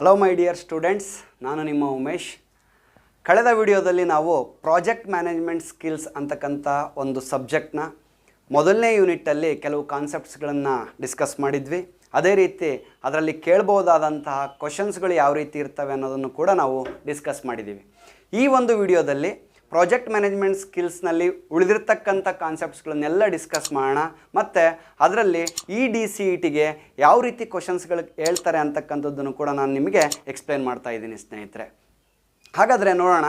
Hello my dear students, ನಾನು ನಿಮ್ಮ ಉಮೇಶ್. ಕಳೆದ ವಿಡಿಯೋದಲ್ಲಿ ನಾವು ಪ್ರಾಜೆಕ್ಟ್ ಮ್ಯಾನೇಜ್ಮೆಂಟ್ ಸ್ಕಿಲ್ಸ್ ಅಂತಕ್ಕಂಥ ಒಂದು ಸಬ್ಜೆಕ್ಟ್ನ ಮೊದಲನೇ ಯೂನಿಟ್ಟಲ್ಲಿ ಕೆಲವು ಕಾನ್ಸೆಪ್ಟ್ಸ್ಗಳನ್ನು ಡಿಸ್ಕಸ್ ಮಾಡಿದ್ವಿ. ಅದೇ ರೀತಿ ಅದರಲ್ಲಿ ಕೇಳ್ಬೋದಾದಂತಹ ಕ್ವಶನ್ಸ್ಗಳು ಯಾವ ರೀತಿ ಇರ್ತವೆ ಅನ್ನೋದನ್ನು ಕೂಡ ನಾವು ಡಿಸ್ಕಸ್ ಮಾಡಿದ್ದೀವಿ. ಈ ಒಂದು ವಿಡಿಯೋದಲ್ಲಿ ಪ್ರಾಜೆಕ್ಟ್ ಮ್ಯಾನೇಜ್ಮೆಂಟ್ ಸ್ಕಿಲ್ಸ್ನಲ್ಲಿ ಉಳಿದಿರ್ತಕ್ಕಂಥ ಕಾನ್ಸೆಪ್ಟ್ಸ್ಗಳನ್ನೆಲ್ಲ ಡಿಸ್ಕಸ್ ಮಾಡೋಣ. ಮತ್ತು ಅದರಲ್ಲಿ DCETಗೆ ಯಾವ ರೀತಿ ಕ್ವಶನ್ಸ್ಗಳು ಹೇಳ್ತಾರೆ ಅಂತಕ್ಕಂಥದ್ದನ್ನು ಕೂಡ ನಾನು ನಿಮಗೆ ಎಕ್ಸ್ಪ್ಲೇನ್ ಮಾಡ್ತಾ ಇದ್ದೀನಿ ಸ್ನೇಹಿತರೆ. ಹಾಗಾದರೆ ನೋಡೋಣ,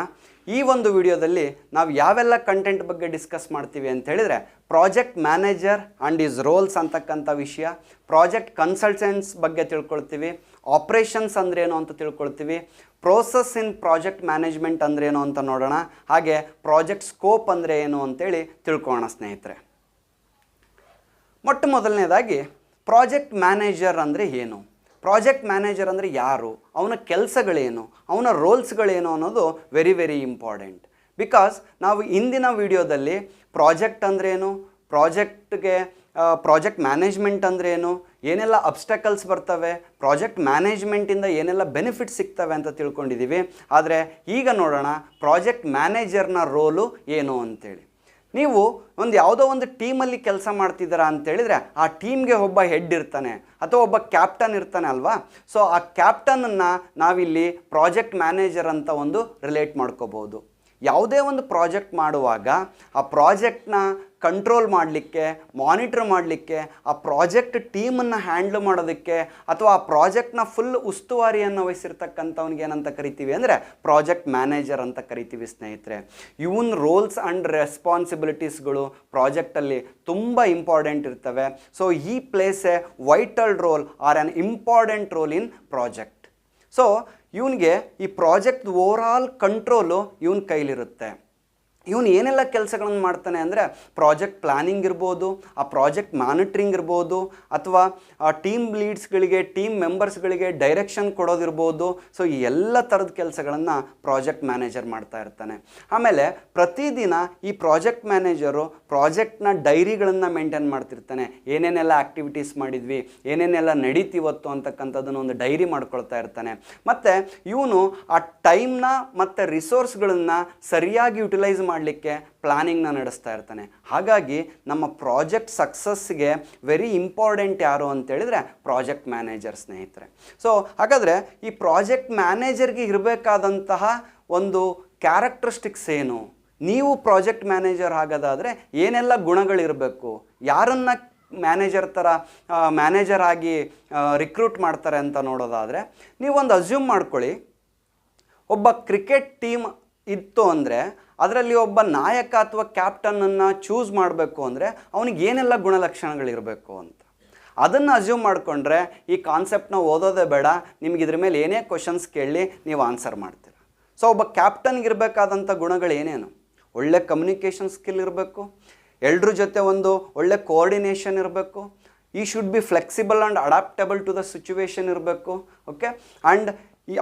ಈ ಒಂದು ವಿಡಿಯೋದಲ್ಲಿ ನಾವು ಯಾವೆಲ್ಲ ಕಂಟೆಂಟ್ ಬಗ್ಗೆ ಡಿಸ್ಕಸ್ ಮಾಡ್ತೀವಿ ಅಂತ ಹೇಳಿದರೆ, project manager and his roles ಅಂತಕ್ಕಂಥ ವಿಷಯ, ಪ್ರಾಜೆಕ್ಟ್ ಕನ್ಸಲ್ಟೆಂಟ್ಸ್ ಬಗ್ಗೆ ತಿಳ್ಕೊಳ್ತೀವಿ, ಆಪ್ರೇಷನ್ಸ್ ಅಂದ್ರೇನು ಅಂತ ತಿಳ್ಕೊಳ್ತೀವಿ, ಪ್ರೋಸೆಸ್ ಇನ್ ಪ್ರಾಜೆಕ್ಟ್ ಮ್ಯಾನೇಜ್ಮೆಂಟ್ ಅಂದ್ರೇನು ಅಂತ ನೋಡೋಣ, ಹಾಗೆ ಪ್ರಾಜೆಕ್ಟ್ ಸ್ಕೋಪ್ ಅಂದರೆ ಏನು ಅಂತೇಳಿ ತಿಳ್ಕೊಳ್ಳೋಣ ಸ್ನೇಹಿತರೆ. ಮೊಟ್ಟ ಮೊದಲನೇದಾಗಿ ಪ್ರಾಜೆಕ್ಟ್ ಮ್ಯಾನೇಜರ್ ಅಂದರೆ ಏನು, ಪ್ರಾಜೆಕ್ಟ್ ಮ್ಯಾನೇಜರ್ ಅಂದರೆ ಯಾರು, ಅವನ ಕೆಲಸಗಳೇನು, ಅವನ ರೋಲ್ಸ್ಗಳೇನು ಅನ್ನೋದು ವೆರಿ ವೆರಿ ಇಂಪಾರ್ಟೆಂಟ್. ಬಿಕಾಸ್ ನಾವು ಇಂದಿನ ವಿಡಿಯೋದಲ್ಲಿ ಪ್ರಾಜೆಕ್ಟ್ ಅಂದ್ರೇನು, ಪ್ರಾಜೆಕ್ಟ್ ಮ್ಯಾನೇಜ್ಮೆಂಟ್ ಅಂದ್ರೇನು, ಏನೆಲ್ಲ ಅಬ್ಸ್ಟಕಲ್ಸ್ ಬರ್ತವೆ, ಪ್ರಾಜೆಕ್ಟ್ ಮ್ಯಾನೇಜ್ಮೆಂಟಿಂದ ಏನೆಲ್ಲ ಬೆನಿಫಿಟ್ಸ್ ಸಿಗ್ತವೆ ಅಂತ ತಿಳ್ಕೊಂಡಿದ್ದೀವಿ. ಆದರೆ ಈಗ ನೋಡೋಣ ಪ್ರಾಜೆಕ್ಟ್ ಮ್ಯಾನೇಜರ್ನ ರೋಲು ಏನು ಅಂತೇಳಿ. ನೀವು ಯಾವುದೋ ಒಂದು ಟೀಮಲ್ಲಿ ಕೆಲಸ ಮಾಡ್ತಿದ್ದೀರಾ ಅಂತೇಳಿದರೆ ಆ ಟೀಮ್ಗೆ ಒಬ್ಬ ಹೆಡ್ ಇರ್ತಾನೆ ಅಥವಾ ಒಬ್ಬ ಕ್ಯಾಪ್ಟನ್ ಇರ್ತಾನೆ ಅಲ್ವಾ. ಸೊ ಆ ಕ್ಯಾಪ್ಟನನ್ನು ನಾವಿಲ್ಲಿ ಪ್ರಾಜೆಕ್ಟ್ ಮ್ಯಾನೇಜರ್ ಅಂತ ಒಂದು ರಿಲೇಟ್ ಮಾಡ್ಕೋಬೋದು. ಯಾವುದೇ ಒಂದು ಪ್ರಾಜೆಕ್ಟ್ ಮಾಡುವಾಗ ಆ ಪ್ರಾಜೆಕ್ಟ್ನ ಕಂಟ್ರೋಲ್ ಮಾಡಲಿಕ್ಕೆ, ಮಾನಿಟ್ರ್ ಮಾಡಲಿಕ್ಕೆ, ಆ ಪ್ರಾಜೆಕ್ಟ್ ಟೀಮನ್ನು ಹ್ಯಾಂಡ್ಲ್ ಮಾಡೋದಕ್ಕೆ, ಅಥವಾ ಆ ಪ್ರಾಜೆಕ್ಟ್ನ ಫುಲ್ ಉಸ್ತುವಾರಿಯನ್ನು ವಹಿಸಿರ್ತಕ್ಕಂಥವ್ನಿಗೆ ಏನಂತ ಕರಿತೀವಿ ಅಂದರೆ ಪ್ರಾಜೆಕ್ಟ್ ಮ್ಯಾನೇಜರ್ ಅಂತ ಕರಿತೀವಿ ಸ್ನೇಹಿತರೆ. ಇವನ್ ರೋಲ್ಸ್ ಆ್ಯಂಡ್ ರೆಸ್ಪಾನ್ಸಿಬಿಲಿಟೀಸ್ಗಳು ಪ್ರಾಜೆಕ್ಟಲ್ಲಿ ತುಂಬ ಇಂಪಾರ್ಟೆಂಟ್ ಇರ್ತವೆ. So he plays a vital role or an important role in project. So ಇವನಿಗೆ ಈ ಪ್ರಾಜೆಕ್ಟ್ ಓವರಾಲ್ ಕಂಟ್ರೋಲು ಇವನ ಕೈಲಿರುತ್ತೆ. ಇವನು ಏನೆಲ್ಲ ಕೆಲಸಗಳನ್ನು ಮಾಡ್ತಾನೆ ಅಂದರೆ ಪ್ರಾಜೆಕ್ಟ್ ಪ್ಲ್ಯಾನಿಂಗ್ ಇರ್ಬೋದು, ಆ ಪ್ರಾಜೆಕ್ಟ್ ಮಾನಿಟ್ರಿಂಗ್ ಇರ್ಬೋದು, ಅಥವಾ ಆ ಟೀಮ್ ಲೀಡ್ಸ್ಗಳಿಗೆ, ಟೀಮ್ ಮೆಂಬರ್ಸ್ಗಳಿಗೆ ಡೈರೆಕ್ಷನ್ ಕೊಡೋದಿರ್ಬೋದು. ಸೊ ಈ ಎಲ್ಲ ಥರದ ಕೆಲಸಗಳನ್ನು ಪ್ರಾಜೆಕ್ಟ್ ಮ್ಯಾನೇಜರ್ ಮಾಡ್ತಾ ಇರ್ತಾನೆ. ಆಮೇಲೆ ಪ್ರತಿದಿನ ಈ ಪ್ರಾಜೆಕ್ಟ್ ಮ್ಯಾನೇಜರು ಪ್ರಾಜೆಕ್ಟ್ನ ಡೈರಿಗಳನ್ನು ಮೇಂಟೈನ್ ಮಾಡ್ತಿರ್ತಾನೆ. ಏನೇನೆಲ್ಲ ಆ್ಯಕ್ಟಿವಿಟೀಸ್ ಮಾಡಿದ್ವಿ, ಏನೇನೆಲ್ಲ ನಡೀತಿವತ್ತು ಅಂತಕ್ಕಂಥದ್ದನ್ನು ಒಂದು ಡೈರಿ ಮಾಡ್ಕೊಳ್ತಾ ಇರ್ತಾನೆ. ಮತ್ತು ಇವನು ಆ ಟೈಮ್ನ ಮತ್ತು ರಿಸೋರ್ಸ್ಗಳನ್ನು ಸರಿಯಾಗಿ ಯುಟಿಲೈಸ್ ಮಾಡಲಿಕ್ಕೆ ಪ್ಲಾನಿಂಗ್ನ ನಡೆಸ್ತಾ ಇರ್ತಾನೆ. ಹಾಗಾಗಿ ನಮ್ಮ ಪ್ರಾಜೆಕ್ಟ್ ಸಕ್ಸಸ್ಗೆ ವೆರಿ ಇಂಪಾರ್ಟೆಂಟ್ ಯಾರು ಅಂತೇಳಿದರೆ ಪ್ರಾಜೆಕ್ಟ್ ಮ್ಯಾನೇಜರ್ ಸ್ನೇಹಿತರೆ. ಸೊ ಹಾಗಾದರೆ ಈ ಪ್ರಾಜೆಕ್ಟ್ ಮ್ಯಾನೇಜರ್ಗೆ ಇರಬೇಕಾದಂತಹ ಒಂದು ಕ್ಯಾರೆಕ್ಟರಿಸ್ಟಿಕ್ಸ್ ಏನು, ನೀವು ಪ್ರಾಜೆಕ್ಟ್ ಮ್ಯಾನೇಜರ್ ಆಗೋದಾದರೆ ಏನೆಲ್ಲ ಗುಣಗಳಿರಬೇಕು, ಯಾರನ್ನು ಮ್ಯಾನೇಜರ್ ಆಗಿ ರಿಕ್ರೂಟ್ ಮಾಡ್ತಾರೆ ಅಂತ ನೋಡೋದಾದರೆ, ನೀವೊಂದು ಅಸ್ಯೂಮ್ ಮಾಡ್ಕೊಳ್ಳಿ, ಒಬ್ಬ ಕ್ರಿಕೆಟ್ ಟೀಮ್ ಇತ್ತು ಅಂದರೆ ಅದರಲ್ಲಿ ಒಬ್ಬ ನಾಯಕ ಅಥವಾ ಕ್ಯಾಪ್ಟನನ್ನು ಚೂಸ್ ಮಾಡಬೇಕು ಅಂದರೆ ಅವನಿಗೆ ಏನೆಲ್ಲ ಗುಣಲಕ್ಷಣಗಳಿರಬೇಕು ಅಂತ ಅದನ್ನು ಅಸ್ಯೂಮ್ ಮಾಡಿಕೊಂಡ್ರೆ ಈ ಕಾನ್ಸೆಪ್ಟ್ನ ಓದೋದೇ ಬೇಡ, ನಿಮ್ಗೆ ಇದ್ರ ಮೇಲೆ ಏನೇ ಕ್ವಶನ್ಸ್ ಕೇಳಿ ನೀವು ಆನ್ಸರ್ ಮಾಡ್ತೀರ. ಸೊ ಒಬ್ಬ ಕ್ಯಾಪ್ಟನ್ಗೆ ಇರಬೇಕಾದಂಥ ಗುಣಗಳು ಏನೇನು, ಒಳ್ಳೆ ಕಮ್ಯುನಿಕೇಷನ್ ಸ್ಕಿಲ್ ಇರಬೇಕು, ಎಲ್ಲರ ಜೊತೆ ಒಂದು ಒಳ್ಳೆ ಕೋಆರ್ಡಿನೇಷನ್ ಇರಬೇಕು, he should be flexible and adaptable to the situation ಇರಬೇಕು. ಓಕೆ, ಆ್ಯಂಡ್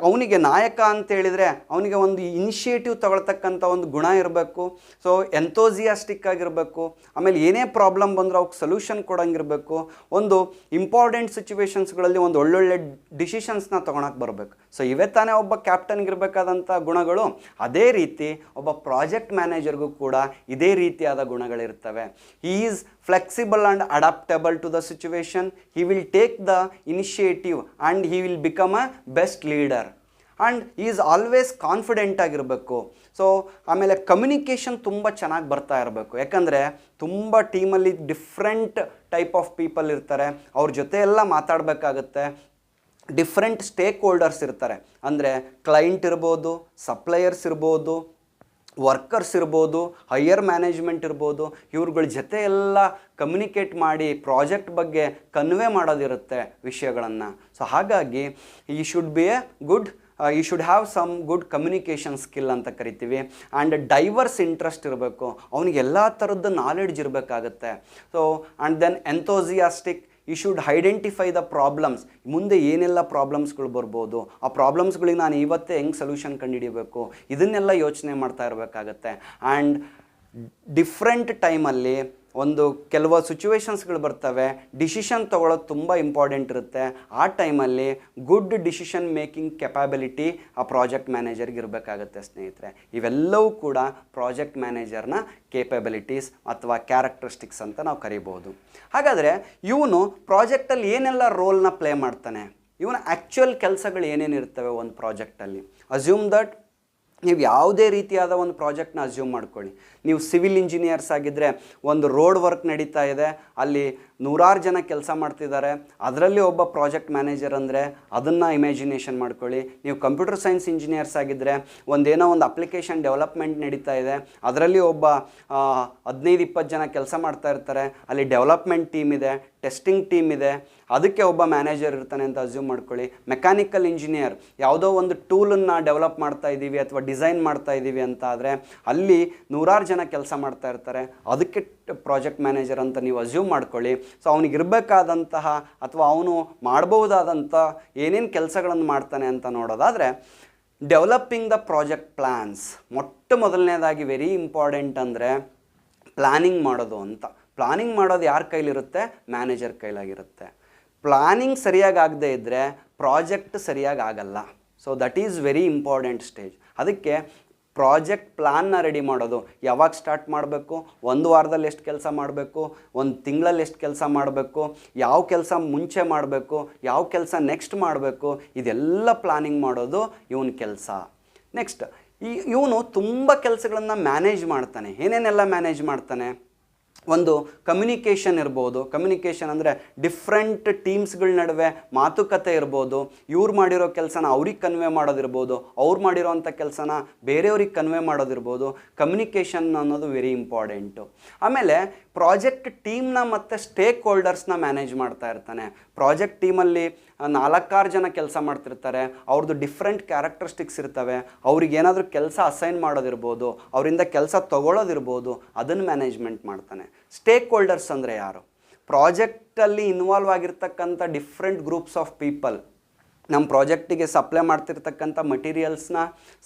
ಅವನಿಗೆ ನಾಯಕ ಅಂತೇಳಿದರೆ ಅವನಿಗೆ ಒಂದು ಇನಿಷಿಯೇಟಿವ್ ತಗೊಳ್ತಕ್ಕಂಥ ಒಂದು ಗುಣ ಇರಬೇಕು. ಸೊ ಎಂಥೋಸಿಯಾಸ್ಟಿಕ್ ಆಗಿರಬೇಕು. ಆಮೇಲೆ ಏನೇ ಪ್ರಾಬ್ಲಮ್ ಬಂದರೂ ಅವಕ್ಕೆ ಸೊಲ್ಯೂಷನ್ ಕೊಡೋಂಗಿರಬೇಕು. ಒಂದು ಇಂಪಾರ್ಟೆಂಟ್ ಸಿಚುವೇಶನ್ಸ್ಗಳಲ್ಲಿ ಒಂದು ಒಳ್ಳೊಳ್ಳೆ ಡಿಸಿಷನ್ಸ್ನ ತೊಗೊಳಕ್ಕೆ ಬರಬೇಕು. ಸೊ ಇವೇ ತಾನೇ ಒಬ್ಬ ಕ್ಯಾಪ್ಟನ್ಗಿರಬೇಕಾದಂಥ ಗುಣಗಳು. ಅದೇ ರೀತಿ ಒಬ್ಬ ಪ್ರಾಜೆಕ್ಟ್ ಮ್ಯಾನೇಜರ್ಗೂ ಕೂಡ ಇದೇ ರೀತಿಯಾದ ಗುಣಗಳಿರ್ತವೆ. He is flexible and adaptable to the situation. He will take the initiative and he will become a best leader. And he is always confident ಆಗಿರಬೇಕು. ಸೊ ಆಮೇಲೆ ಕಮ್ಯುನಿಕೇಷನ್ ತುಂಬ ಚೆನ್ನಾಗಿ ಬರ್ತಾ ಇರಬೇಕು. ಯಾಕಂದರೆ ತುಂಬ ಟೀಮಲ್ಲಿ ಡಿಫ್ರೆಂಟ್ ಟೈಪ್ ಆಫ್ ಪೀಪಲ್ ಇರ್ತಾರೆ, ಅವ್ರ ಜೊತೆ ಎಲ್ಲ ಮಾತಾಡಬೇಕಾಗತ್ತೆ. ಡಿಫ್ರೆಂಟ್ ಸ್ಟೇಕ್ ಹೋಲ್ಡರ್ಸ್ ಇರ್ತಾರೆ, ಅಂದರೆ ಕ್ಲೈಂಟ್ ಇರ್ಬೋದು, ಸಪ್ಲೈಯರ್ಸ್ ಇರ್ಬೋದು, ವರ್ಕರ್ಸ್ ಇರ್ಬೋದು, ಹೈಯರ್ ಮ್ಯಾನೇಜ್ಮೆಂಟ್ ಇರ್ಬೋದು. ಇವ್ರುಗಳ ಜೊತೆ ಎಲ್ಲ ಕಮ್ಯುನಿಕೇಟ್ ಮಾಡಿ ಪ್ರಾಜೆಕ್ಟ್ ಬಗ್ಗೆ ಕನ್ವೆ ಮಾಡೋದಿರುತ್ತೆ ವಿಷಯಗಳನ್ನು. ಸೊ ಹಾಗಾಗಿ he should be a good you should have some good communication skill ಅಂತ ಕರಿತೀವಿ. ಆ್ಯಂಡ್ ಡೈವರ್ಸ್ ಇಂಟ್ರೆಸ್ಟ್ ಇರಬೇಕು, ಅವನಿಗೆ ಎಲ್ಲ ಥರದ್ದು ನಾಲೆಡ್ಜ್ ಇರಬೇಕಾಗತ್ತೆ. So and then enthusiastic, you should identify the problems. ಮುಂದೆ ಏನೆಲ್ಲ ಪ್ರಾಬ್ಲಮ್ಸ್ಗಳು ಬರ್ಬೋದು, ಆ ಪ್ರಾಬ್ಲಮ್ಸ್ಗಳಿಗೆ ನಾನು ಇವತ್ತೇ ಹೆಂಗೆ ಸೊಲ್ಯೂಷನ್ ಕಂಡುಹಿಡಿಯಬೇಕು, ಇದನ್ನೆಲ್ಲ ಯೋಚನೆ ಮಾಡ್ತಾ ಇರಬೇಕಾಗತ್ತೆ. ಆ್ಯಂಡ್ ಡಿಫ್ರೆಂಟ್ ಟೈಮಲ್ಲಿ ಒಂದು ಕೆಲವು ಸಿಚುವೇಶನ್ಸ್ಗಳು ಬರ್ತವೆ, ಡಿಸಿಷನ್ ತೊಗೊಳೋದು ತುಂಬ ಇಂಪಾರ್ಟೆಂಟ್ ಇರುತ್ತೆ. ಆ ಟೈಮಲ್ಲಿ ಗುಡ್ ಡಿಸಿಷನ್ ಮೇಕಿಂಗ್ ಕೆಪಾಬಿಲಿಟಿ ಆ ಪ್ರಾಜೆಕ್ಟ್ ಮ್ಯಾನೇಜರ್ಗೆ ಇರಬೇಕಾಗತ್ತೆ ಸ್ನೇಹಿತರೆ. ಇವೆಲ್ಲವೂ ಕೂಡ ಪ್ರಾಜೆಕ್ಟ್ ಮ್ಯಾನೇಜರ್ನ ಕೇಪಬಿಲಿಟೀಸ್ ಅಥವಾ ಕ್ಯಾರೆಕ್ಟರಿಸ್ಟಿಕ್ಸ್ ಅಂತ ನಾವು ಕರಿಬೋದು. ಹಾಗಾದರೆ ಇವನು ಪ್ರಾಜೆಕ್ಟಲ್ಲಿ ಏನೆಲ್ಲ ರೋಲ್ನ ಪ್ಲೇ ಮಾಡ್ತಾನೆ, ಇವನ ಆ್ಯಕ್ಚುಯಲ್ ಕೆಲಸಗಳು ಏನೇನಿರ್ತವೆ ಒಂದು ಪ್ರಾಜೆಕ್ಟಲ್ಲಿ. ಅಸ್ಯೂಮ್ ದಟ್ ನೀವು ಯಾವುದೇ ರೀತಿಯಾದ ಒಂದು ಪ್ರಾಜೆಕ್ಟ್ನ ಅಸ್ಯೂಮ್ ಮಾಡ್ಕೊಳ್ಳಿ. ನೀವು ಸಿವಿಲ್ ಇಂಜಿನಿಯರ್ಸ್ ಆಗಿದ್ದರೆ ಒಂದು ರೋಡ್ ವರ್ಕ್ ನಡೀತಾ ಇದೆ, ಅಲ್ಲಿ ನೂರಾರು ಜನ ಕೆಲಸ ಮಾಡ್ತಿದ್ದಾರೆ, ಅದರಲ್ಲಿ ಒಬ್ಬ ಪ್ರಾಜೆಕ್ಟ್ ಮ್ಯಾನೇಜರ್ ಅಂದರೆ ಅದನ್ನು ಇಮ್ಯಾಜಿನೇಷನ್ ಮಾಡ್ಕೊಳ್ಳಿ. ನೀವು ಕಂಪ್ಯೂಟರ್ ಸೈನ್ಸ್ ಇಂಜಿನಿಯರ್ಸ್ ಆಗಿದ್ದರೆ ಒಂದೇನೋ ಒಂದು ಅಪ್ಲಿಕೇಶನ್ ಡೆವಲಪ್ಮೆಂಟ್ ನಡೀತಾ ಇದೆ, ಅದರಲ್ಲಿ ಒಬ್ಬ 15-20 ಜನ ಕೆಲಸ ಮಾಡ್ತಾ ಇರ್ತಾರೆ, ಅಲ್ಲಿ ಡೆವಲಪ್ಮೆಂಟ್ ಟೀಮ್ ಇದೆ, ಟೆಸ್ಟಿಂಗ್ ಟೀಮ್ ಇದೆ, ಅದಕ್ಕೆ ಒಬ್ಬ ಮ್ಯಾನೇಜರ್ ಇರ್ತಾನೆ ಅಂತ ಅಸ್ಯೂಮ್ ಮಾಡ್ಕೊಳ್ಳಿ. ಮೆಕ್ಯಾನಿಕಲ್ ಇಂಜಿನಿಯರ್ ಯಾವುದೋ ಒಂದು ಟೂಲನ್ನು ಡೆವಲಪ್ ಮಾಡ್ತಾ ಇದ್ದೀವಿ ಅಥವಾ ಡಿಸೈನ್ ಮಾಡ್ತಾ ಇದ್ದೀವಿ ಅಂತ ಆದರೆ ಅಲ್ಲಿ ನೂರಾರು ಜನ ಕೆಲಸ ಮಾಡ್ತಾ ಇರ್ತಾರೆ, ಅದಕ್ಕೆ ಪ್ರಾಜೆಕ್ಟ್ ಮ್ಯಾನೇಜರ್ ಅಂತ ನೀವು ಅಸ್ಯೂಮ್ ಮಾಡ್ಕೊಳ್ಳಿ. ಸೊ ಅವನಿಗಿರಬೇಕಾದಂತಹ ಅಥವಾ ಅವನು ಮಾಡಬಹುದಾದಂಥ ಏನೇನು ಕೆಲಸಗಳನ್ನು ಮಾಡ್ತಾನೆ ಅಂತ ನೋಡೋದಾದರೆ, ಡೆವಲಪಿಂಗ್ ದ ಪ್ರಾಜೆಕ್ಟ್ ಪ್ಲ್ಯಾನ್ಸ್. ಮೊದಲನೇದಾಗಿ ವೆರಿ ಇಂಪಾರ್ಟೆಂಟ್ ಅಂದರೆ ಪ್ಲ್ಯಾನಿಂಗ್ ಮಾಡೋದು ಅಂತ. ಪ್ಲಾನಿಂಗ್ ಮಾಡೋದು ಯಾರ ಕೈಲಿರುತ್ತೆ? ಮ್ಯಾನೇಜರ್ ಕೈಲಾಗಿರುತ್ತೆ. ಪ್ಲಾನಿಂಗ್ ಸರಿಯಾಗಿ ಆಗದೇ ಇದ್ದರೆ ಪ್ರಾಜೆಕ್ಟ್ ಸರಿಯಾಗಿ ಆಗಲ್ಲ. So that is very important stage. ಅದಕ್ಕೆ ಪ್ರಾಜೆಕ್ಟ್ ಪ್ಲ್ಯಾನ್ನ ರೆಡಿ ಮಾಡೋದು, ಯಾವಾಗ ಸ್ಟಾರ್ಟ್ ಮಾಡಬೇಕು, ಒಂದು ವಾರದಲ್ಲಿ ಎಷ್ಟು ಕೆಲಸ ಮಾಡಬೇಕು, ಒಂದು ತಿಂಗಳಲ್ಲಿ ಎಷ್ಟು ಕೆಲಸ ಮಾಡಬೇಕು, ಯಾವ ಕೆಲಸ ಮುಂಚೆ ಮಾಡಬೇಕು, ಯಾವ ಕೆಲಸ ನೆಕ್ಸ್ಟ್ ಮಾಡಬೇಕು, ಇದೆಲ್ಲ ಪ್ಲಾನಿಂಗ್ ಮಾಡೋದು ಇವನ ಕೆಲಸ. ನೆಕ್ಸ್ಟ್ ಇವನು ತುಂಬ ಕೆಲಸಗಳನ್ನು ಮ್ಯಾನೇಜ್ ಮಾಡ್ತಾನೆ. ಏನೇನೆಲ್ಲ ಮ್ಯಾನೇಜ್ ಮಾಡ್ತಾನೆ? ಒಂದು ಕಮ್ಯುನಿಕೇಷನ್ ಇರ್ಬೋದು. ಕಮ್ಯುನಿಕೇಷನ್ ಅಂದರೆ ಡಿಫ್ರೆಂಟ್ ಟೀಮ್ಸ್ಗಳ ನಡುವೆ ಮಾತುಕತೆ ಇರ್ಬೋದು. ಇವ್ರು ಮಾಡಿರೋ ಕೆಲಸನ ಅವ್ರಿಗೆ ಕನ್ವೆ ಮಾಡೋದಿರ್ಬೋದು, ಅವ್ರು ಮಾಡಿರೋ ಅಂಥ ಕೆಲಸನ ಬೇರೆಯವ್ರಿಗೆ ಕನ್ವೆ ಮಾಡೋದಿರ್ಬೋದು. ಕಮ್ಯುನಿಕೇಷನ್ ಅನ್ನೋದು ವೆರಿ ಇಂಪಾರ್ಟೆಂಟು. ಆಮೇಲೆ ಪ್ರಾಜೆಕ್ಟ್ ಟೀಮ್ನ ಮತ್ತು ಸ್ಟೇಕ್ ಹೋಲ್ಡರ್ಸ್ನ ಮ್ಯಾನೇಜ್ ಮಾಡ್ತಾ ಇರ್ತಾನೆ. ಪ್ರಾಜೆಕ್ಟ್ ಟೀಮಲ್ಲಿ 4-6 ಜನ ಕೆಲಸ ಮಾಡ್ತಿರ್ತಾರೆ, ಅವ್ರದ್ದು ಡಿಫ್ರೆಂಟ್ ಕ್ಯಾರೆಕ್ಟರಿಸ್ಟಿಕ್ಸ್ ಇರ್ತವೆ. ಅವ್ರಿಗೆ ಏನಾದರೂ ಕೆಲಸ ಅಸೈನ್ ಮಾಡೋದಿರ್ಬೋದು, ಅವರಿಂದ ಕೆಲಸ ತೊಗೊಳೋದಿರ್ಬೋದು, ಅದನ್ನು ಮ್ಯಾನೇಜ್ಮೆಂಟ್ ಮಾಡ್ತಾನೆ. ಸ್ಟೇಕ್ ಹೋಲ್ಡರ್ಸ್ ಅಂದರೆ ಯಾರು? ಪ್ರಾಜೆಕ್ಟಲ್ಲಿ ಇನ್ವಾಲ್ವ್ ಆಗಿರ್ತಕ್ಕಂಥ ಡಿಫ್ರೆಂಟ್ ಗ್ರೂಪ್ಸ್ ಆಫ್ ಪೀಪಲ್. ನಮ್ಮ ಪ್ರಾಜೆಕ್ಟಿಗೆ ಸಪ್ಲೈ ಮಾಡ್ತಿರ್ತಕ್ಕಂಥ ಮಟೀರಿಯಲ್ಸ್ನ